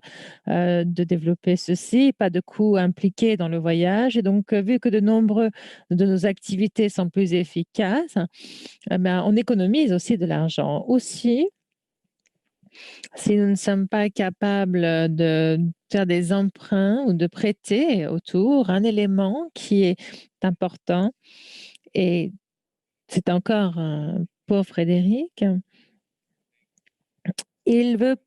de développer ceci, pas de coûts impliqués dans le voyage. Et donc, vu que de nombreux de nos activités sont plus efficaces, on économise aussi de l'argent. Aussi, si nous ne sommes pas capables de faire des emprunts ou de prêter autour, un élément qui est important, et c'est encore pour Frédéric, il veut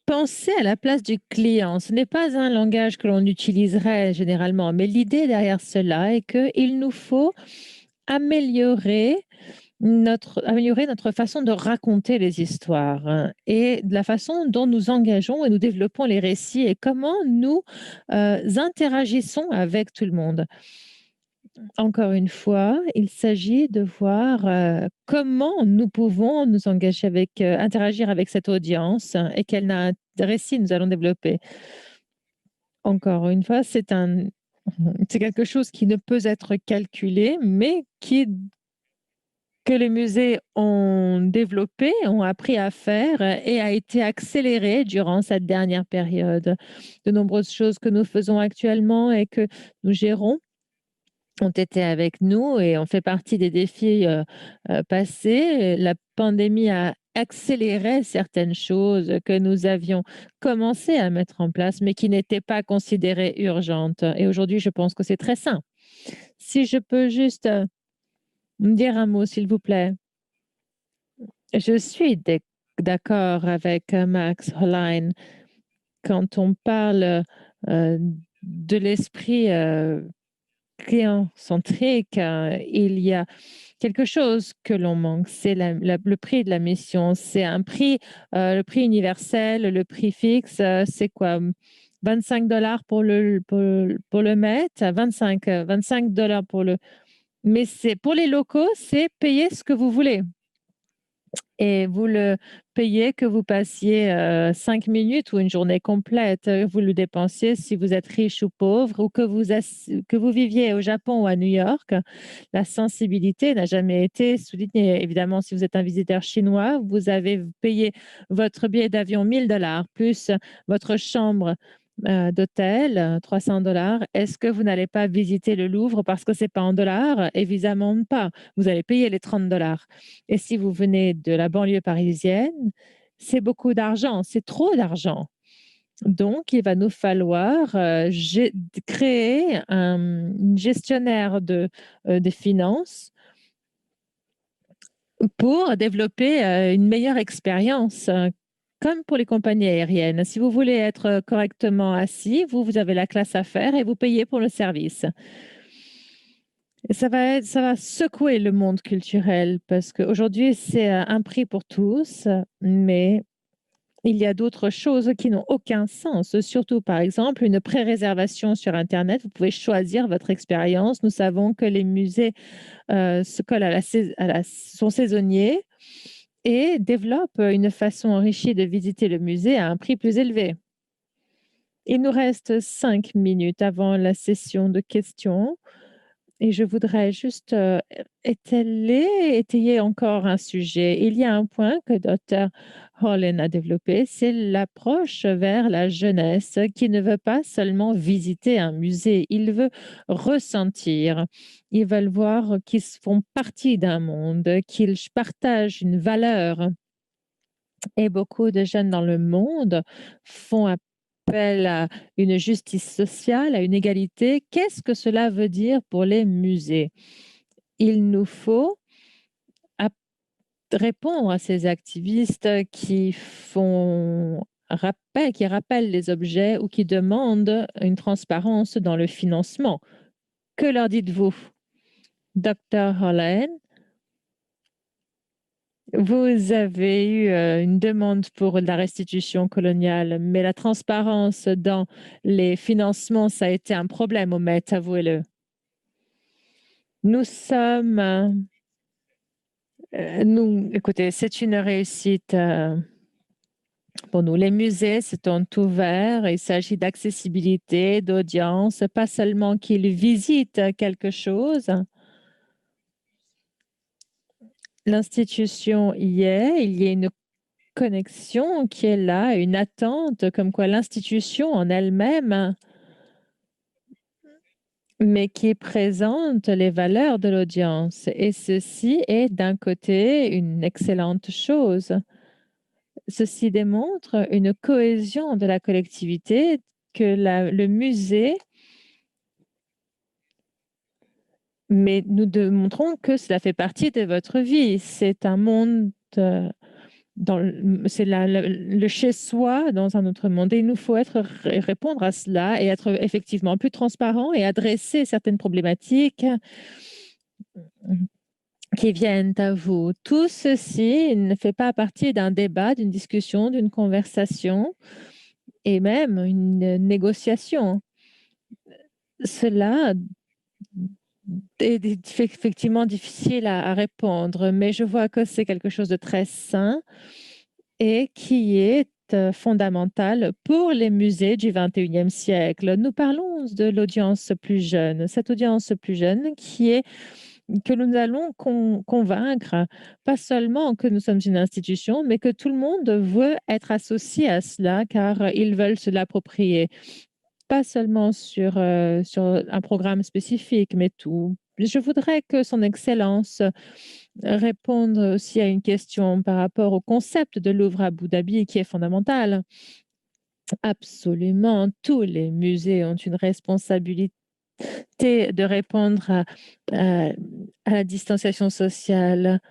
penser à la place du client. Ce n'est pas un langage que l'on utiliserait généralement, mais l'idée derrière cela est qu'il nous faut améliorer notre façon de raconter les histoires et de la façon dont nous engageons et nous développons les récits et comment nous interagissons avec tout le monde. Encore une fois, il s'agit de voir comment nous pouvons nous engager interagir avec cette audience et quel récit nous allons développer. Encore une fois, c'est quelque chose qui ne peut être calculé, mais que les musées ont développé, ont appris à faire et a été accéléré durant cette dernière période. De nombreuses choses que nous faisons actuellement et que nous gérons ont été avec nous et ont fait partie des défis passés. La pandémie a accéléré certaines choses que nous avions commencé à mettre en place, mais qui n'étaient pas considérées urgentes. Et aujourd'hui, je pense que c'est très sain. Si je peux juste me dire un mot, s'il vous plaît. Je suis d'accord avec Max Hollein quand on parle de l'esprit client-centrique. Il y a quelque chose que l'on manque, c'est le prix de la mission. C'est un prix, le prix universel, le prix fixe, c'est quoi? 25 $ pour le mètre, 25 $ pour le... Mais pour les locaux, c'est payer ce que vous voulez. Et vous le payez que vous passiez 5 minutes ou une journée complète. Vous le dépensiez si vous êtes riche ou pauvre ou que vous viviez au Japon ou à New York. La sensibilité n'a jamais été soulignée. Évidemment, si vous êtes un visiteur chinois, vous avez payé votre billet d'avion 1 000 $ plus votre chambre d'hôtel, 300 $. Est-ce que vous n'allez pas visiter le Louvre parce que ce n'est pas en dollars? Évidemment pas. Vous allez payer les 30 $. Et si vous venez de la banlieue parisienne, c'est beaucoup d'argent, c'est trop d'argent. Donc, il va nous falloir créer un gestionnaire des finances pour développer une meilleure expérience. Comme pour les compagnies aériennes, si vous voulez être correctement assis, vous avez la classe à faire et vous payez pour le service. Et ça va secouer le monde culturel parce qu'aujourd'hui, c'est un prix pour tous, mais il y a d'autres choses qui n'ont aucun sens. Surtout, par exemple, une pré-réservation sur Internet. Vous pouvez choisir votre expérience. Nous savons que les musées se collent sont saisonniers et développent une façon enrichie de visiter le musée à un prix plus élevé. Il nous reste 5 minutes avant la session de questions Et je voudrais juste étayer encore un sujet. Il y a un point que Dr. Holland a développé, c'est l'approche vers la jeunesse qui ne veut pas seulement visiter un musée, il veut ressentir. Ils veulent voir qu'ils font partie d'un monde, qu'ils partagent une valeur. Et beaucoup de jeunes dans le monde font appel à une justice sociale, à une égalité. Qu'est-ce que cela veut dire pour les musées? Il nous faut répondre à ces activistes qui qui rappellent les objets ou qui demandent une transparence dans le financement. Que leur dites-vous, Dr. Holland? Vous avez eu une demande pour la restitution coloniale, mais la transparence dans les financements, ça a été un problème au Met, avouez-le. Nous sommes... écoutez, c'est une réussite pour nous. Les musées se sont ouverts. Il s'agit d'accessibilité, d'audience, pas seulement qu'ils visitent quelque chose. L'institution y est, il y a une connexion qui est là, une attente, comme quoi l'institution en elle-même, mais qui présente les valeurs de l'audience. Et ceci est d'un côté une excellente chose. Ceci démontre une cohésion de la collectivité que le musée, mais nous démontrons que cela fait partie de votre vie. C'est un monde, c'est le chez-soi dans un autre monde. Et il nous faut répondre à cela et être effectivement plus transparent et adresser certaines problématiques qui viennent à vous. Tout ceci ne fait pas partie d'un débat, d'une discussion, d'une conversation et même une négociation. Cela est effectivement difficile à répondre, mais je vois que c'est quelque chose de très sain et qui est fondamental pour les musées du 21e siècle. Nous parlons de l'audience plus jeune, cette audience plus jeune que nous allons convaincre, pas seulement que nous sommes une institution, mais que tout le monde veut être associé à cela car ils veulent se l'approprier. Pas seulement sur un programme spécifique, mais tout. Je voudrais que Son Excellence réponde aussi à une question par rapport au concept de Louvre à Abu Dhabi qui est fondamental. Absolument, tous les musées ont une responsabilité de répondre à la distanciation sociale.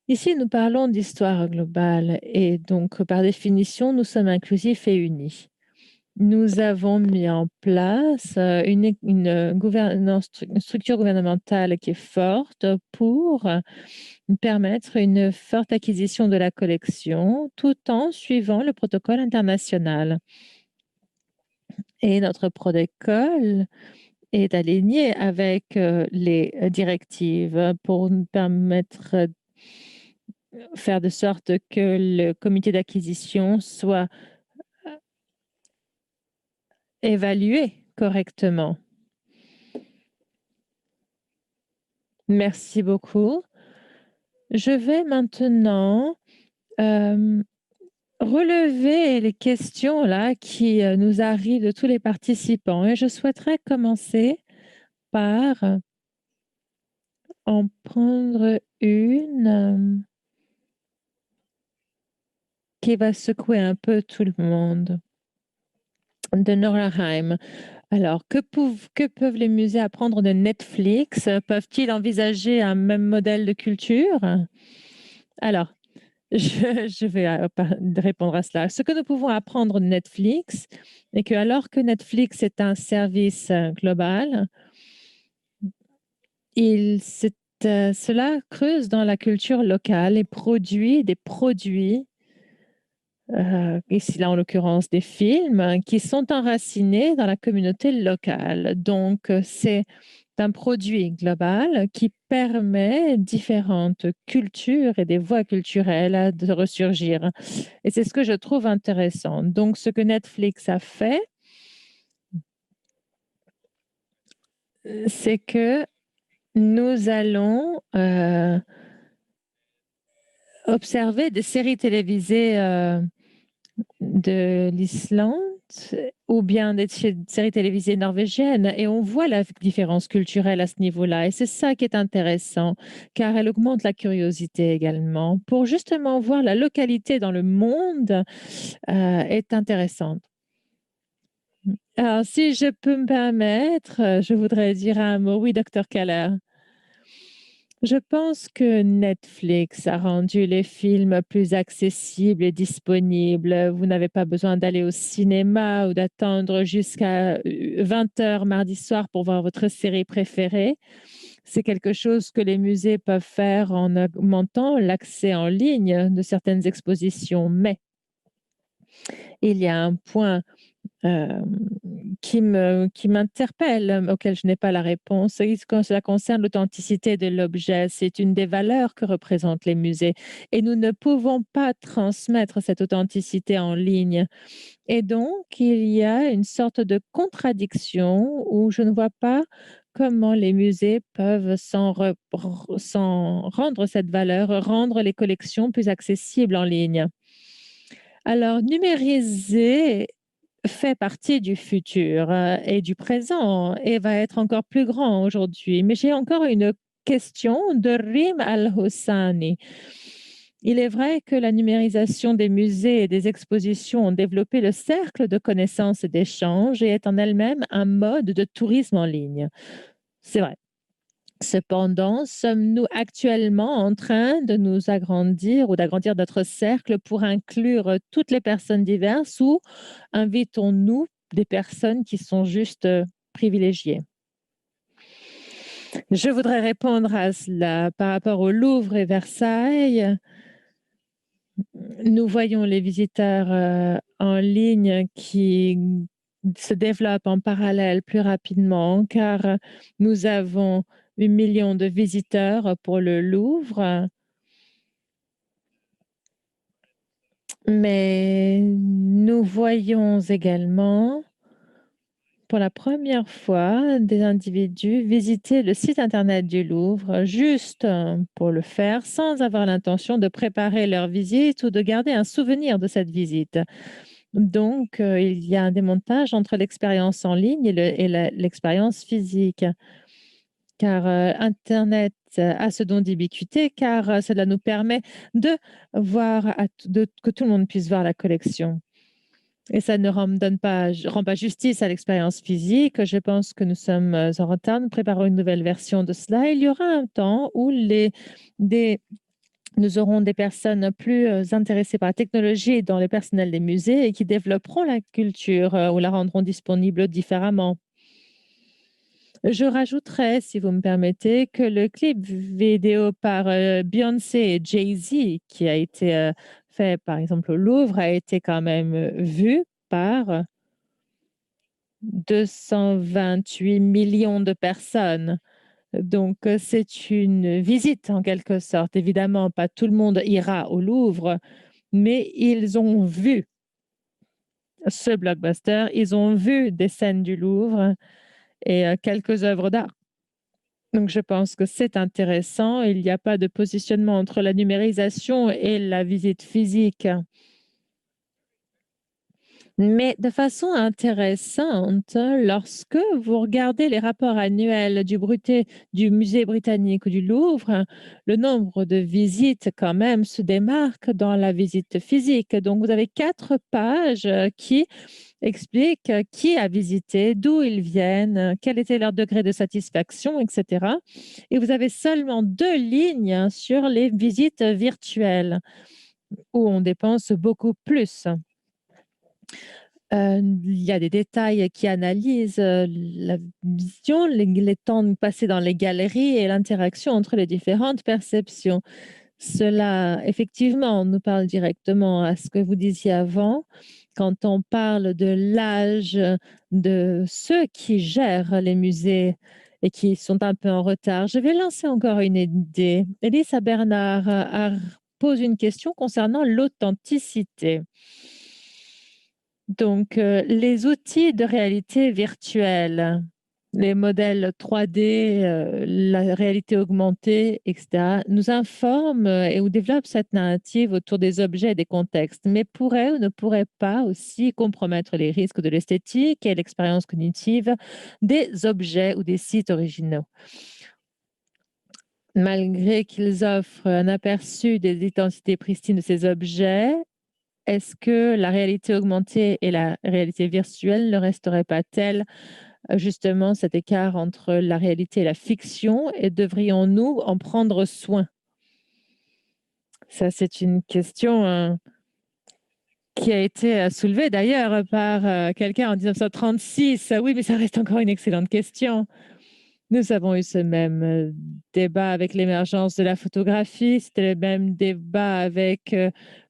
Ici, nous parlons d'histoire globale et donc, par définition, nous sommes inclusifs et unis. Nous avons mis en place une structure gouvernementale qui est forte pour permettre une forte acquisition de la collection tout en suivant le protocole international. Et notre protocole est aligné avec les directives pour nous permettre faire de sorte que le comité d'acquisition soit évalué correctement. Merci beaucoup. Je vais maintenant relever les questions là qui nous arrivent de tous les participants et je souhaiterais commencer par en prendre une qui va secouer un peu tout le monde. De Nora Haim. Alors, que peuvent les musées apprendre de Netflix? Peuvent-ils envisager un même modèle de culture? Alors, je vais répondre à cela. Ce que nous pouvons apprendre de Netflix est que alors que Netflix est un service global, cela creuse dans la culture locale et produit des produits, ici là en l'occurrence des films, qui sont enracinés dans la communauté locale. Donc, c'est un produit global qui permet différentes cultures et des voies culturelles de ressurgir. Et c'est ce que je trouve intéressant. Donc, ce que Netflix a fait, c'est que nous allons observer des séries télévisées de l'Islande ou bien des séries télévisées norvégiennes et on voit la différence culturelle à ce niveau-là. Et c'est ça qui est intéressant, car elle augmente la curiosité également pour justement voir la localité dans le monde est intéressante. Alors, si je peux me permettre, je voudrais dire un mot. Oui, docteur Keller. Je pense que Netflix a rendu les films plus accessibles et disponibles. Vous n'avez pas besoin d'aller au cinéma ou d'attendre jusqu'à 20 heures mardi soir pour voir votre série préférée. C'est quelque chose que les musées peuvent faire en augmentant l'accès en ligne de certaines expositions. Mais il y a un point qui m'interpelle, auquel je n'ai pas la réponse. Et quand cela concerne l'authenticité de l'objet, c'est une des valeurs que représentent les musées. Et nous ne pouvons pas transmettre cette authenticité en ligne. Et donc, il y a une sorte de contradiction où je ne vois pas comment les musées peuvent s'en rendre cette valeur, rendre les collections plus accessibles en ligne. Alors, numériser fait partie du futur et du présent et va être encore plus grand aujourd'hui. Mais j'ai encore une question de Rim Al-Hossani. Il est vrai que la numérisation des musées et des expositions ont développé le cercle de connaissances et d'échanges et est en elle-même un mode de tourisme en ligne. C'est vrai. Cependant, sommes-nous actuellement en train de nous agrandir ou d'agrandir notre cercle pour inclure toutes les personnes diverses ou invitons-nous des personnes qui sont juste privilégiées? Je voudrais répondre à cela par rapport au Louvre et Versailles. Nous voyons les visiteurs en ligne qui se développent en parallèle plus rapidement car nous avons 8 millions de visiteurs pour le Louvre. Mais nous voyons également pour la première fois des individus visiter le site internet du Louvre juste pour le faire sans avoir l'intention de préparer leur visite ou de garder un souvenir de cette visite. Donc, il y a un démontage entre l'expérience en ligne et l'expérience physique. Car Internet a ce don d'ubiquité, car cela nous permet de voir, que tout le monde puisse voir la collection. Et ça ne rend pas justice à l'expérience physique. Je pense que nous sommes en retard. Nous préparons une nouvelle version de cela. Il y aura un temps où nous aurons des personnes plus intéressées par la technologie dans le personnel des musées et qui développeront la culture ou la rendront disponible différemment. Je rajouterais, si vous me permettez, que le clip vidéo par Beyoncé et Jay-Z, qui a été fait par exemple au Louvre, a été quand même vu par 228 millions de personnes. Donc, c'est une visite en quelque sorte. Évidemment, pas tout le monde ira au Louvre, mais ils ont vu ce blockbuster, ils ont vu des scènes du Louvre et quelques œuvres d'art. Donc, je pense que c'est intéressant. Il n'y a pas de positionnement entre la numérisation et la visite physique. Mais de façon intéressante, lorsque vous regardez les rapports annuels du Musée britannique ou du Louvre, le nombre de visites quand même se démarque dans la visite physique. Donc, vous avez 4 pages qui expliquent qui a visité, d'où ils viennent, quel était leur degré de satisfaction, etc. Et vous avez seulement 2 lignes sur les visites virtuelles où on dépense beaucoup plus. Il y a des détails qui analysent la vision, les temps passés dans les galeries et l'interaction entre les différentes perceptions. Cela, effectivement, nous parle directement à ce que vous disiez avant, quand on parle de l'âge de ceux qui gèrent les musées et qui sont un peu en retard. Je vais lancer encore une idée. Elisa Bernard pose une question concernant l'authenticité. Donc, les outils de réalité virtuelle les modèles 3D, la réalité augmentée, etc., nous informent ou développent cette narrative autour des objets et des contextes, mais pourraient ou ne pourraient pas aussi compromettre les risques de l'esthétique et l'expérience cognitive des objets ou des sites originaux. Malgré qu'ils offrent un aperçu des identités pristines de ces objets, est-ce que la réalité augmentée et la réalité virtuelle ne resteraient pas telles justement cet écart entre la réalité et la fiction, et devrions-nous en prendre soin? Ça, c'est une question qui a été soulevée d'ailleurs par quelqu'un en 1936. Oui, mais ça reste encore une excellente question. Nous avons eu ce même débat avec l'émergence de la photographie. C'était le même débat avec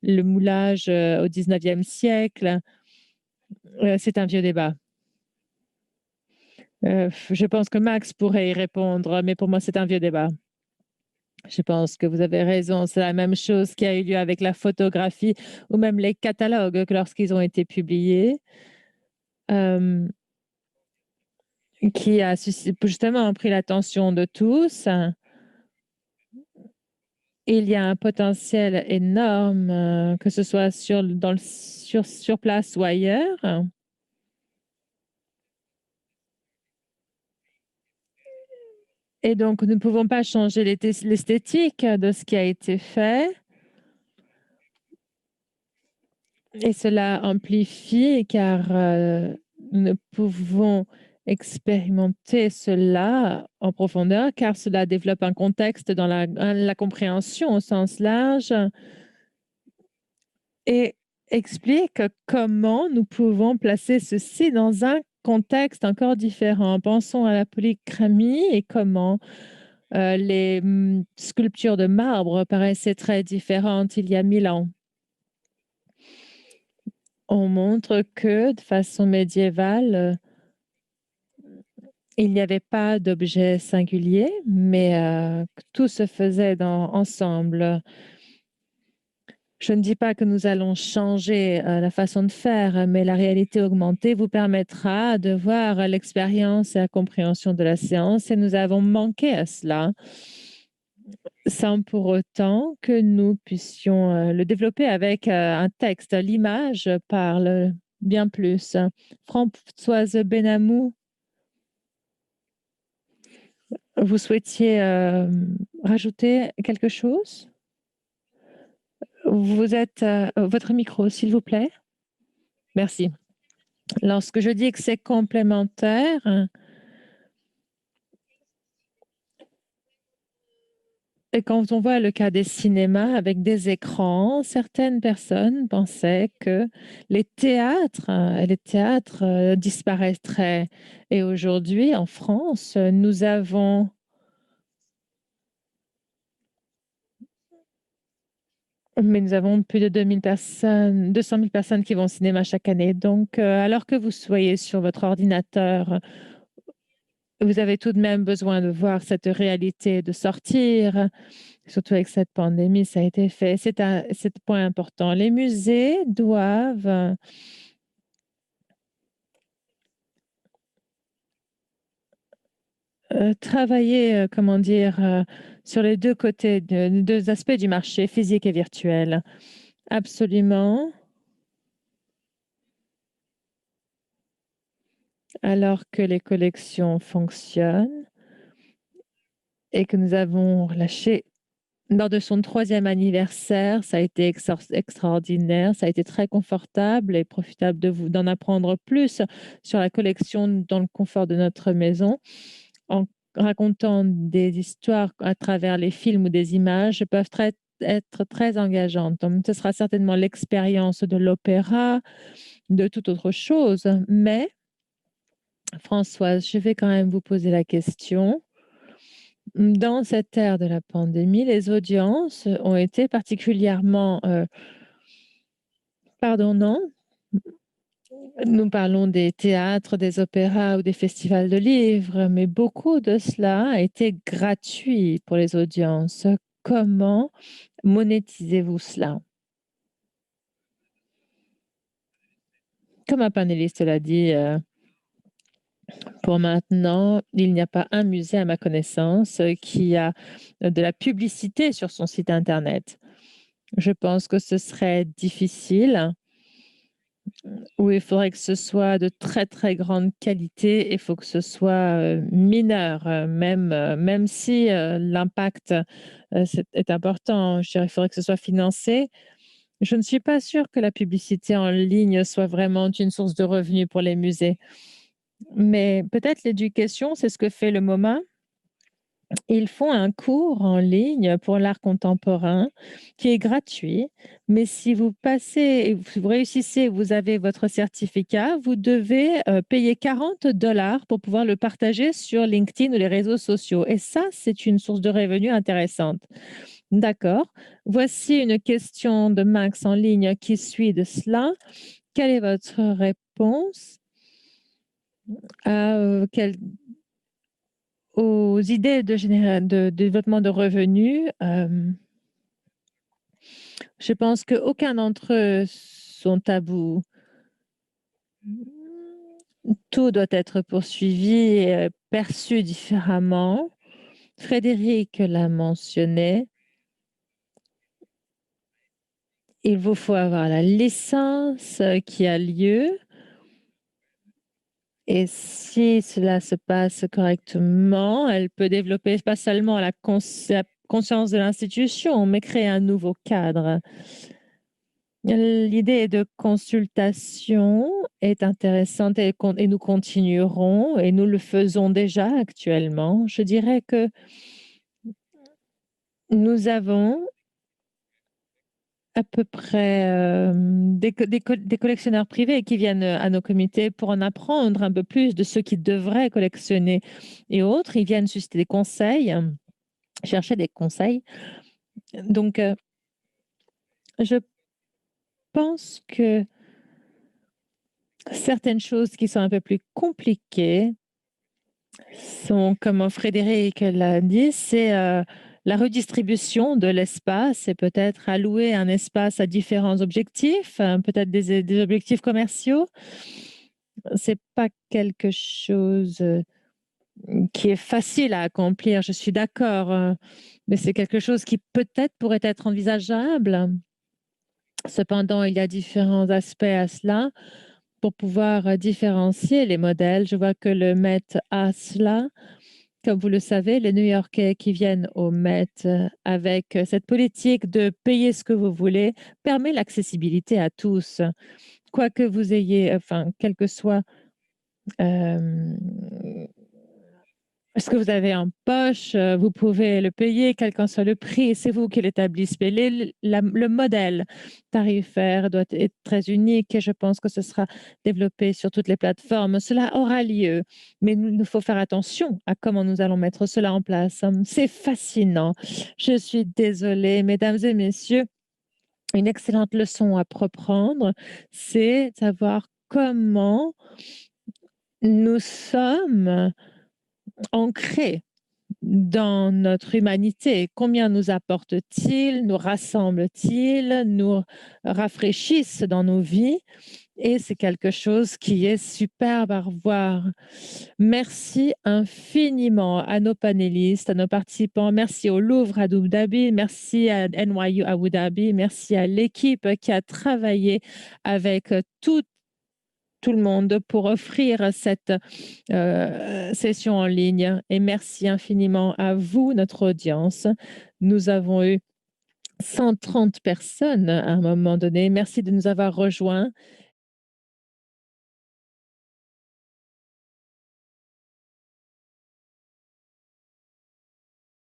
le moulage au 19e siècle. C'est un vieux débat. Je pense que Max pourrait y répondre, mais pour moi, c'est un vieux débat. Je pense que vous avez raison. C'est la même chose qui a eu lieu avec la photographie ou même les catalogues lorsqu'ils ont été publiés, qui a justement pris l'attention de tous. Il y a un potentiel énorme, que ce soit sur place ou ailleurs. Et donc, nous ne pouvons pas changer l'esthétique de ce qui a été fait. Et cela amplifie car nous ne pouvons expérimenter cela en profondeur car cela développe un contexte dans la compréhension au sens large et explique comment nous pouvons placer ceci dans un contexte encore différent. Pensons à la polychromie et comment les sculptures de marbre paraissaient très différentes il y a 1000 ans. On montre que de façon médiévale, il n'y avait pas d'objet singulier, mais que tout se faisait ensemble. Je ne dis pas que nous allons changer la façon de faire, mais la réalité augmentée vous permettra de voir l'expérience et la compréhension de la séance, et nous avons manqué à cela, sans pour autant que nous puissions le développer avec un texte. L'image parle bien plus. Françoise Benamou, vous souhaitiez rajouter quelque chose? Vous êtes votre micro, s'il vous plaît. Merci. Lorsque je dis que c'est complémentaire, et quand on voit le cas des cinémas avec des écrans, certaines personnes pensaient que les théâtres disparaîtraient. Et aujourd'hui, en France, nous avons plus de 200 000 personnes qui vont au cinéma chaque année. Donc, alors que vous soyez sur votre ordinateur, vous avez tout de même besoin de voir cette réalité, de sortir. Surtout avec cette pandémie, ça a été fait. C'est un point important. Les musées doivent travailler, comment dire, sur les deux côtés, deux aspects du marché, physique et virtuel. Absolument. Alors que les collections fonctionnent et que nous avons lâché lors de son 3e anniversaire, ça a été extraordinaire, ça a été très confortable et profitable d'en apprendre plus sur la collection dans le confort de notre maison. En racontant des histoires à travers les films ou des images peuvent être très engageantes. Donc, ce sera certainement l'expérience de l'opéra, de toute autre chose. Mais, Françoise, je vais quand même vous poser la question. Dans cette ère de la pandémie, les audiences ont été particulièrement... pardon, non? Nous parlons des théâtres, des opéras ou des festivals de livres, mais beaucoup de cela a été gratuit pour les audiences. Comment monétisez-vous cela? Comme un panéliste l'a dit, Pour maintenant, il n'y a pas un musée à ma connaissance qui a de la publicité sur son site internet. Je pense que ce serait difficile, ou il faudrait que ce soit de très, très grande qualité. Il faut que ce soit mineur, même si l'impact est important. Je dirais qu'il faudrait que ce soit financé. Je ne suis pas sûre que la publicité en ligne soit vraiment une source de revenus pour les musées. Mais peut-être l'éducation, c'est ce que fait le MoMA. Ils font un cours en ligne pour l'art contemporain qui est gratuit, mais si vous passez, si vous réussissez, vous avez votre certificat, vous devez payer $40 pour pouvoir le partager sur LinkedIn ou les réseaux sociaux. Et ça, c'est une source de revenus intéressante. D'accord. Voici une question de Max en ligne qui suit de cela. Quelle est votre réponse aux idées de développement de revenus? Je pense qu'aucun d'entre eux sont tabous. Tout doit être poursuivi et perçu différemment. Frédéric l'a mentionné. Il vous faut avoir la licence qui a lieu. Et si cela se passe correctement, elle peut développer pas seulement la conscience de l'institution, mais créer un nouveau cadre. L'idée de consultation est intéressante et nous continuerons et nous le faisons déjà actuellement. Je dirais que nous avons à peu près des collectionneurs privés qui viennent à nos comités pour en apprendre un peu plus de ceux qui devraient collectionner et autres. Ils viennent susciter des conseils, chercher des conseils. Donc, je pense que certaines choses qui sont un peu plus compliquées sont, comme Frédéric l'a dit, c'est la redistribution de l'espace et peut-être allouer un espace à différents objectifs, peut-être des objectifs commerciaux. C'est pas quelque chose qui est facile à accomplir, je suis d'accord, mais c'est quelque chose qui peut-être pourrait être envisageable. Cependant, il y a différents aspects à cela pour pouvoir différencier les modèles. Je vois que le Met a cela. Comme vous le savez, les New-Yorkais qui viennent au Met avec cette politique de payer ce que vous voulez permet l'accessibilité à tous. Quoi que vous ayez, enfin, quel que soit ce que vous avez en poche, vous pouvez le payer, quel qu'en soit le prix, c'est vous qui l'établissez. Mais le modèle tarifaire doit être très unique et je pense que ce sera développé sur toutes les plateformes. Cela aura lieu, mais il faut faire attention à comment nous allons mettre cela en place. C'est fascinant. Je suis désolée, mesdames et messieurs. Une excellente leçon à reprendre, c'est de savoir comment nous sommes ancrés dans notre humanité. Combien nous apporte-t-il, nous rassemble-t-il, nous rafraîchissent dans nos vies et c'est quelque chose qui est superbe à revoir. Merci infiniment à nos panélistes, à nos participants. Merci au Louvre à Abu Dhabi, merci à NYU Abu Dhabi, merci à l'équipe qui a travaillé avec tout le monde pour offrir cette session en ligne. Et merci infiniment à vous, notre audience. Nous avons eu 130 personnes à un moment donné. Merci de nous avoir rejoints